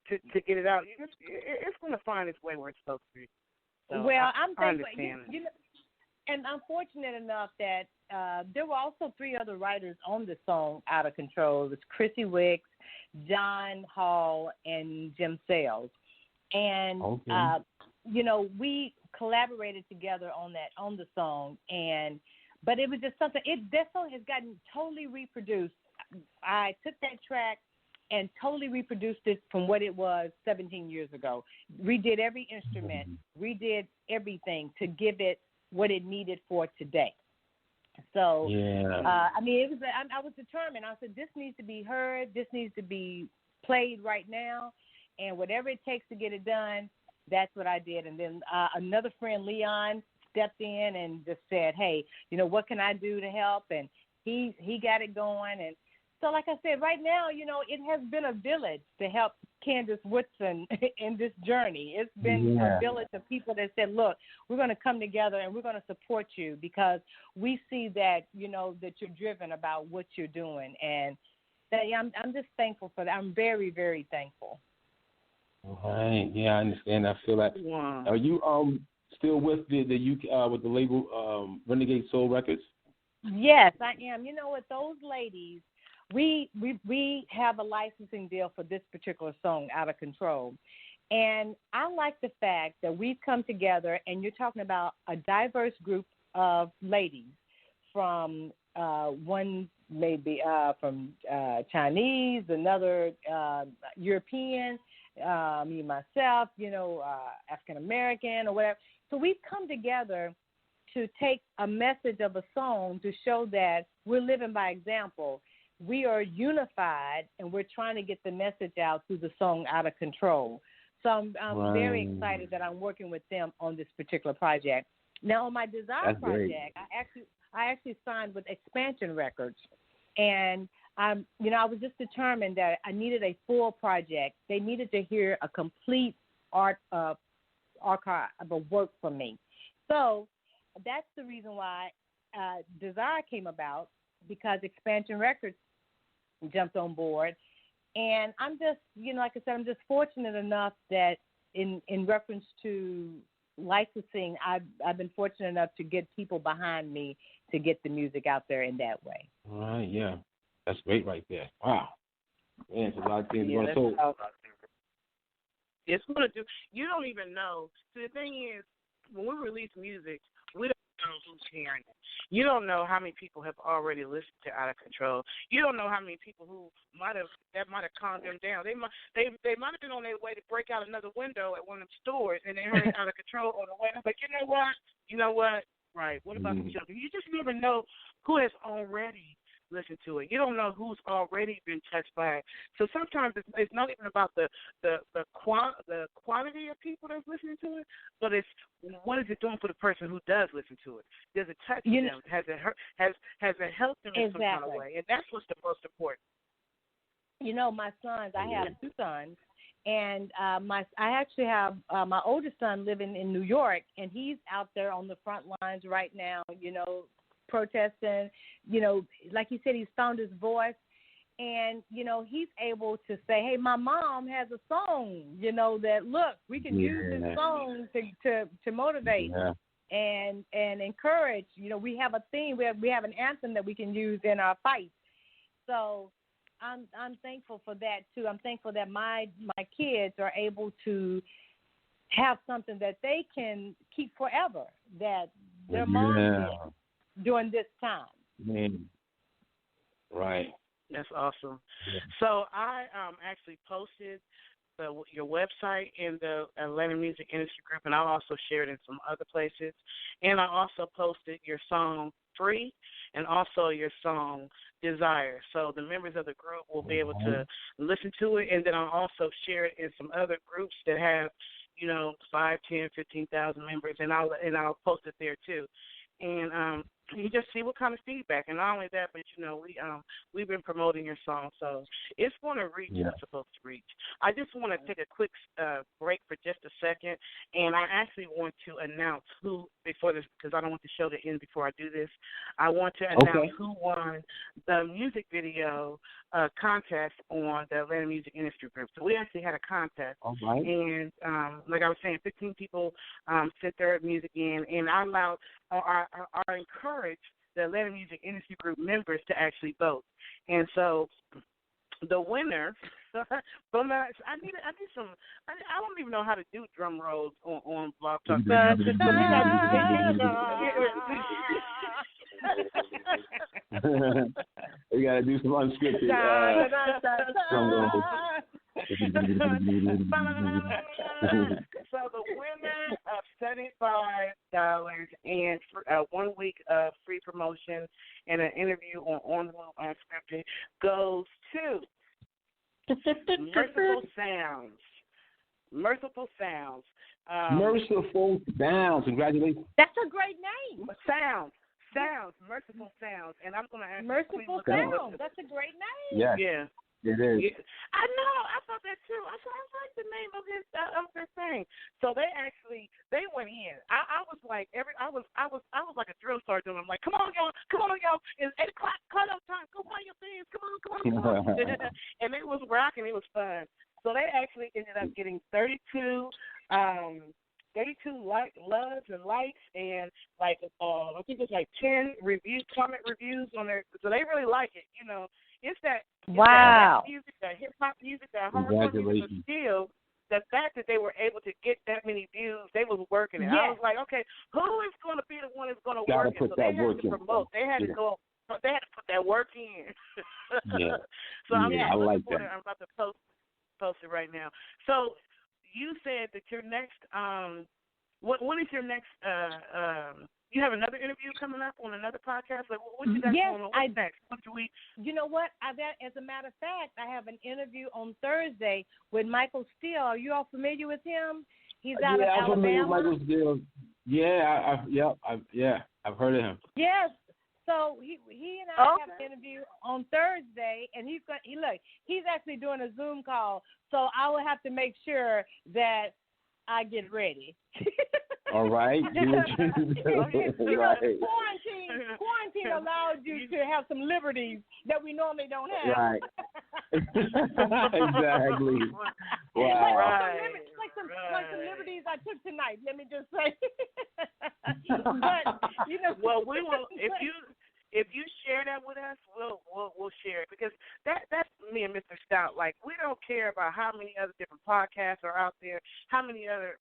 get it out. It's going to find its way where it's supposed to be. So well, I'm thankful. And I'm fortunate enough that there were also 3 other writers on the song Out of Control. It was Chrissy Wicks, John Hall, and Jim Sales. And, we collaborated together on the song. But it was just something, that song has gotten totally reproduced. I took that track and totally reproduced it from what it was 17 years ago. Redid every instrument, redid everything to give it what it needed for today. So, it was. I was determined. I said, this needs to be heard. This needs to be played right now, and whatever it takes to get it done, that's what I did. And then another friend, Leon, stepped in and just said, hey, what can I do to help? And he got it going. And so, like I said, right now, it has been a village to help Candace Woodson in this journey. It's been a village of people that said, look, we're going to come together and we're going to support you because we see that, that you're driven about what you're doing. And I'm just thankful for that. I'm very, very thankful. Right. Yeah, I understand. I feel that. Wow. Are you still with the UK with the label Renegade Soul Records? Yes, I am. You know what? Those ladies, we have a licensing deal for this particular song, Out of Control. And I like the fact that we've come together, and you're talking about a diverse group of ladies from one maybe from Chinese, another European, me, myself, African American or whatever. So we've come together to take a message of a song to show that we're living by example. We are unified, and we're trying to get the message out through the song Out of Control. So I'm very excited that I'm working with them on this particular project. Now, on my Desire project, I actually signed with Expansion Records, and I was just determined that I needed a full project. They needed to hear a complete archive of a work from me. So that's the reason why Desire came about, because Expansion Records jumped on board. And I'm just, like I said, I'm just fortunate enough that in reference to licensing, I've been fortunate enough to get people behind me to get the music out there in that way. All right, yeah. That's great right there. Wow. Man, it's a lot of things going on. It's going to do, you don't even know. So the thing is, when we release music, we don't know who's hearing it. You don't know how many people have already listened to Out of Control. You don't know how many people who might have calmed them down. They might have been on their way to break out another window at one of the stores, and they heard Out of Control on the way. I'm like, you know what? Right. What about the children? You just never know who has already listened to it. You don't know who's already been touched by it. So sometimes it's not even about the quantity of people that's listening to it, but it's what is it doing for the person who does listen to it? Does it touch them? Has it helped them in some kind of way? And that's what's the most important. My sons, I have two sons, and I actually have my oldest son living in New York, and he's out there on the front lines right now, protesting. Like you said, he's found his voice, and he's able to say, hey, my mom has a song, that look, we can use this song to motivate and encourage. We have a theme, we have an anthem that we can use in our fight. So I'm thankful for that too. I'm thankful that my kids are able to have something that they can keep forever, that their mom did during this time. Right. That's awesome. Yeah. So I actually posted your website in the Atlanta Music Industry Group, and I'll also share it in some other places. And I also posted your song Free and also your song Desire. So the members of the group will be able to listen to it, and then I'll also share it in some other groups that have 5, 10, 15,000 members, and I'll post it there too. And you just see what kind of feedback. And not only that, but we've been promoting your song, so it's going to reach what it's supposed to reach. I just want to take a quick break for just a second, and I actually want to announce who before this, because I don't want the show to end before I do this. I want to announce who won the music video contest on the Atlanta Music Industry Group. So we actually had a contest, and like I was saying, 15 people sent their music in, and I allowed I encourage the Atlanta Music Industry Group members to actually vote. And so the winner from I need some. I don't even know how to do drum rolls on Blog Talk. We gotta do some unscripted. So the winner of $75 and 1 week of free promotion and an interview on the Move Unscripted goes to Merciful Sounds. Merciful Sounds. Congratulations. That's a great name. Sounds, Merciful Sounds, and I'm gonna ask Merciful Sounds. That's a great name. Yes. Yeah. It is. Yeah. I know. I thought that too. I said, I like the name of this thing. So they went in. I was like I was like a drill sergeant. I'm like, come on y'all, it's 8 o'clock cutoff time. Go buy your things. Come on. And it was rocking. It was fun. So they actually ended up getting 32 loves and likes, and like I think it's like 10 comment reviews on there. So they really like it. You know, it's that wow that music, that hip hop music, that hardcore music, but still the fact that they were able to get that many views, they was working it. I was like, okay, who is going to be the one that's going to work it? So they had to promote. They had to go. They had to put that work in. Yeah. So I'm I like that. I'm about to post it right now. So you said that your next what is your next you have another interview coming up on another podcast? Like what you got going on? What's next? What do we You know what? As a matter of fact, I have an interview on Thursday with Michael Steele. Are you all familiar with him? He's out of Alabama. I'm familiar with Michael Steele. Yeah, I've heard of him. Yes. So he and I have an interview on Thursday, and he's actually doing a Zoom call. So I will have to make sure that I get ready. All right. Quarantine allows you to have some liberties that we normally don't have. Right. Exactly. Wow. Like some liberties I took tonight. Let me just say. But well, we will if you share that with us, we'll share it, because that's me and Mr. Stout. Like, we don't care about how many other different podcasts are out there, how many other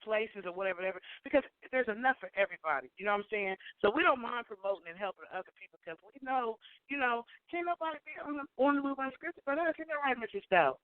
places or whatever, because there's enough for everybody. You know what I'm saying? So we don't mind promoting and helping other people, because we know, can't nobody be on the move unscripted but us. You know, right, Mr. Stout?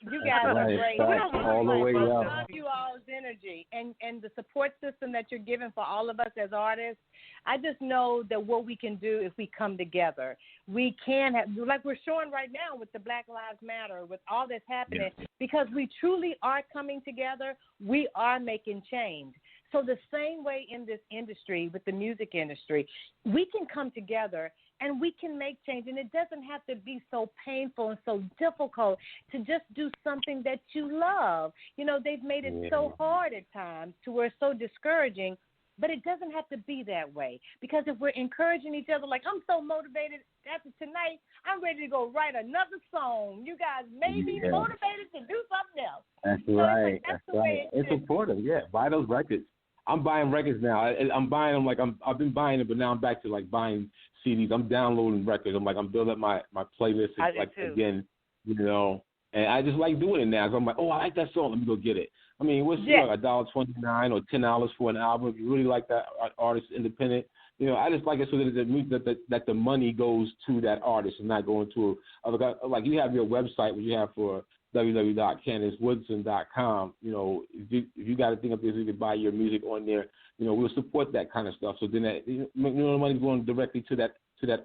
You guys are great. All the way up. I love you all's energy and the support system that you're giving for all of us as artists. I just know that what we can do if we come together, we can have, like we're showing right now with the Black Lives Matter, with all that's happening, because we truly are coming together, we are making change. So the same way in this industry, with the music industry, we can come together and we can make change. And it doesn't have to be so painful and so difficult to just do something that you love. They've made it so hard at times to where it's so discouraging. But it doesn't have to be that way, because if we're encouraging each other, like, I'm so motivated after tonight, I'm ready to go write another song. You guys made me motivated to do something else. That's right. That's right. It's important. Yeah, buy those records. I'm buying records now. I'm buying them like I've been buying them, but now I'm back to like buying CDs. I'm downloading records. I'm building up my playlist again, and I just like doing it now. So I'm like, I like that song. Let me go get it. I mean, what's $1.29 or $10 for an album? If you really like that artist, independent, I just like it so that the money goes to that artist and not going to other guys. Like, you have your website, which you have for www.CandaceWoodson.com. If you got a thing up there, so you can buy your music on there. We'll support that kind of stuff. So then that the money's going directly to that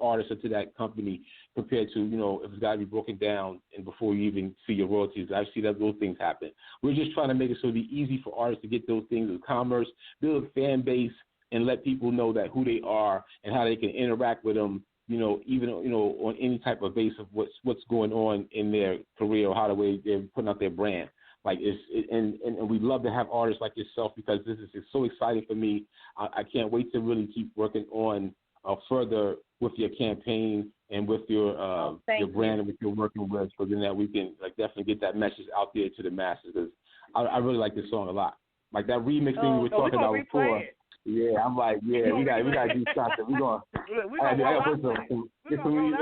artist or to that company, compared to, if it's got to be broken down and before you even see your royalties. I see that those things happen. We're just trying to make it so it's easy for artists to get those things as commerce, build a fan base, and let people know that who they are and how they can interact with them, even on any type of base of what's going on in their career or how they're putting out their brand. Like, and we love to have artists like yourself, because this is so exciting for me. I can't wait to really keep working on further with your campaign and with your brand and what you're working with, so then that we can definitely get that message out there to the masses. Because I really like this song a lot. Like that remix thing we were talking about before. Yeah, I'm like, we got to do something. I got to put some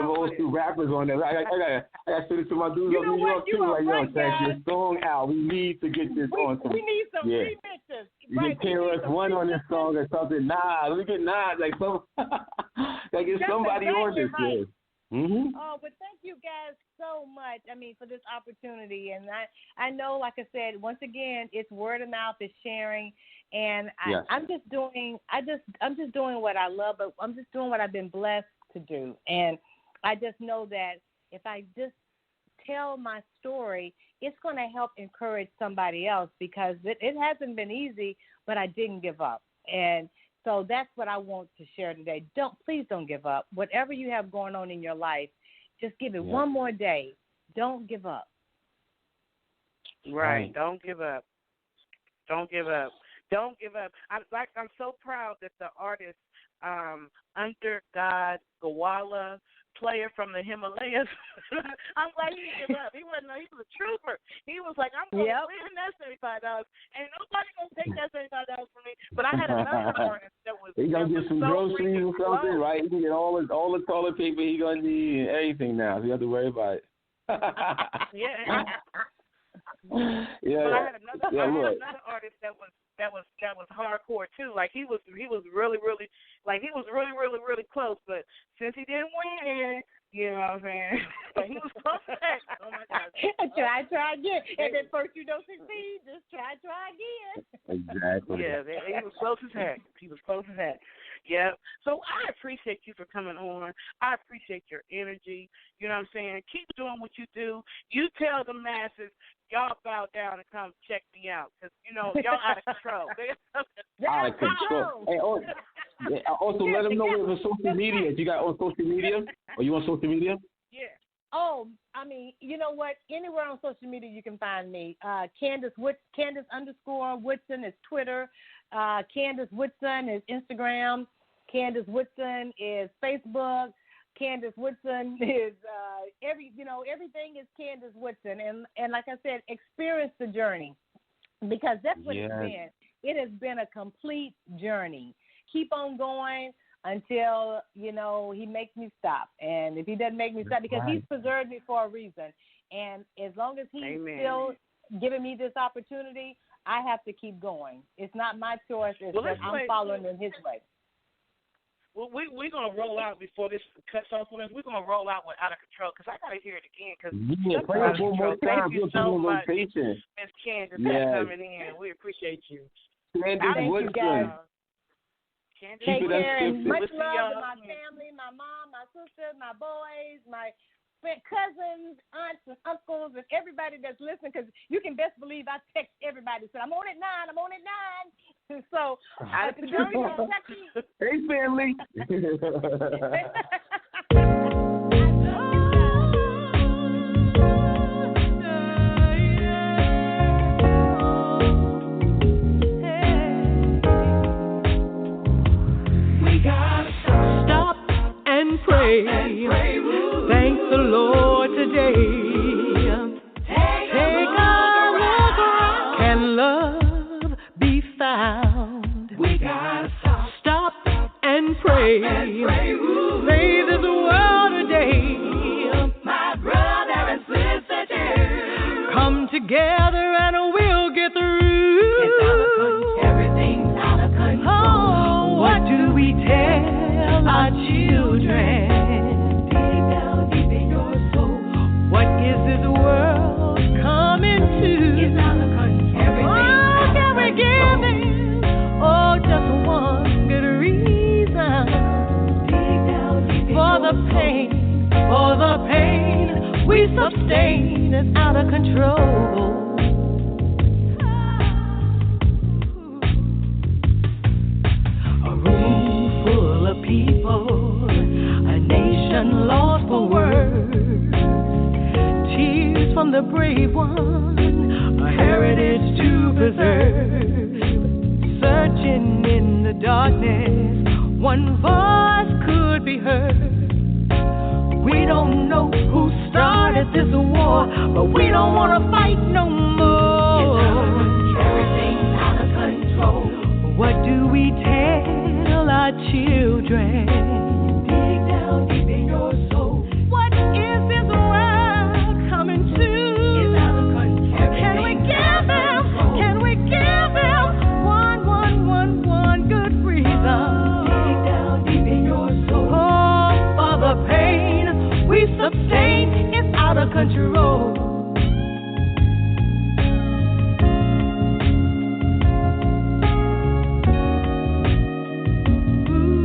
old school rappers on there. I got to send it to my dudes up in New York too. Like, check your song out. We need to get this on some. We need some remixes. You can pair us one on this song or something. Let me get like some. Like, get somebody on this. Right. Mm-hmm. Oh, but thank you guys so much. For this opportunity, and I know, like I said, once again, it's word of mouth, it's sharing, and I'm just doing what I love, but I'm just doing what I've been blessed to do, and I just know that if I just tell my story it's going to help encourage somebody else, because it hasn't been easy, but I didn't give up. And so that's what I want to share today. Please don't give up. Whatever you have going on in your life, just give it one more day. Don't give up. Right. Don't give up. Don't give up. Don't give up. I'm so proud that the artist Under God Gawala, player from the Himalayas, I'm glad he didn't give up. He was a trooper. He was like, I'm going to win that $75. Ain't nobody going to take that $75 from me. But I had another artist that was He's going to get some groceries or something, right? He can get all the toilet paper he's going to need and everything now. So you have to worry about it. Yeah. But I had another artist that was hardcore too. Like he was really close. But since he didn't win, you know what I'm saying? But he was close to that. Oh my God! Try again. And then first you don't succeed, just try again. Exactly. Yeah, he was close as heck. Yeah. So I appreciate you for coming on. I appreciate your energy. You know what I'm saying? Keep doing what you do. You tell the masses, y'all bow down and come check me out, because, you know, y'all out of control. Out of control. Hey, also, let them know we're on social media. You got on social media? Are you on social media? Yeah. Oh, I mean, you know what? Anywhere on social media you can find me. Candace _ Woodson is Twitter. Candace Woodson is Instagram. Candace Woodson is Facebook. Candace Woodson is everything is Candace Woodson. And like I said, experience the journey, because that's what it's been. It has been a complete journey. Keep on going until, he makes me stop. And if he doesn't make me stop, because he's preserved me for a reason. And as long as he's still giving me this opportunity, I have to keep going. It's not my choice. It's that I'm following in his way. Well, we're going to roll out before this cuts off with us. We're going to roll out with Out of Control, because I got to hear it again. Play it one more time. Thank you so much, Miss Candace, for coming in. We appreciate you. Candace Woodson. Take care, and much love to my family, my mom, my sister, my boys, my cousins, aunts, and uncles, and everybody that's listening, because you can best believe I text everybody. So I'm on at 9. So, hey, family. We gotta stop and pray. Thank the Lord today. Take a look around. Can love be found? We gotta stop and pray. Save this world today. My brother and sister dear, come together and we'll get through. It's out of control. Everything's out of control. Oh, what do we tell our children? What is this world coming to? It's out of control. Oh, can we give them? Oh, just one good reason. For the pain we sustain is out of control. A room full of people, a nation lost for words. Tears from the brave one, a heritage to preserve. Searching in the darkness, one voice could be heard. We don't know who started this war, but we don't want to fight no more. Everything's out of control. What do we tell our children? Dig down deep in your soul. What is this world coming to? It's out of control. Can we give them one good reason? Dig down deep in your soul. Oh, for the pain we sustain is out of control. Ooh.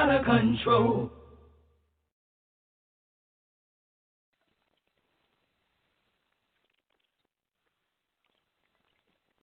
out of control.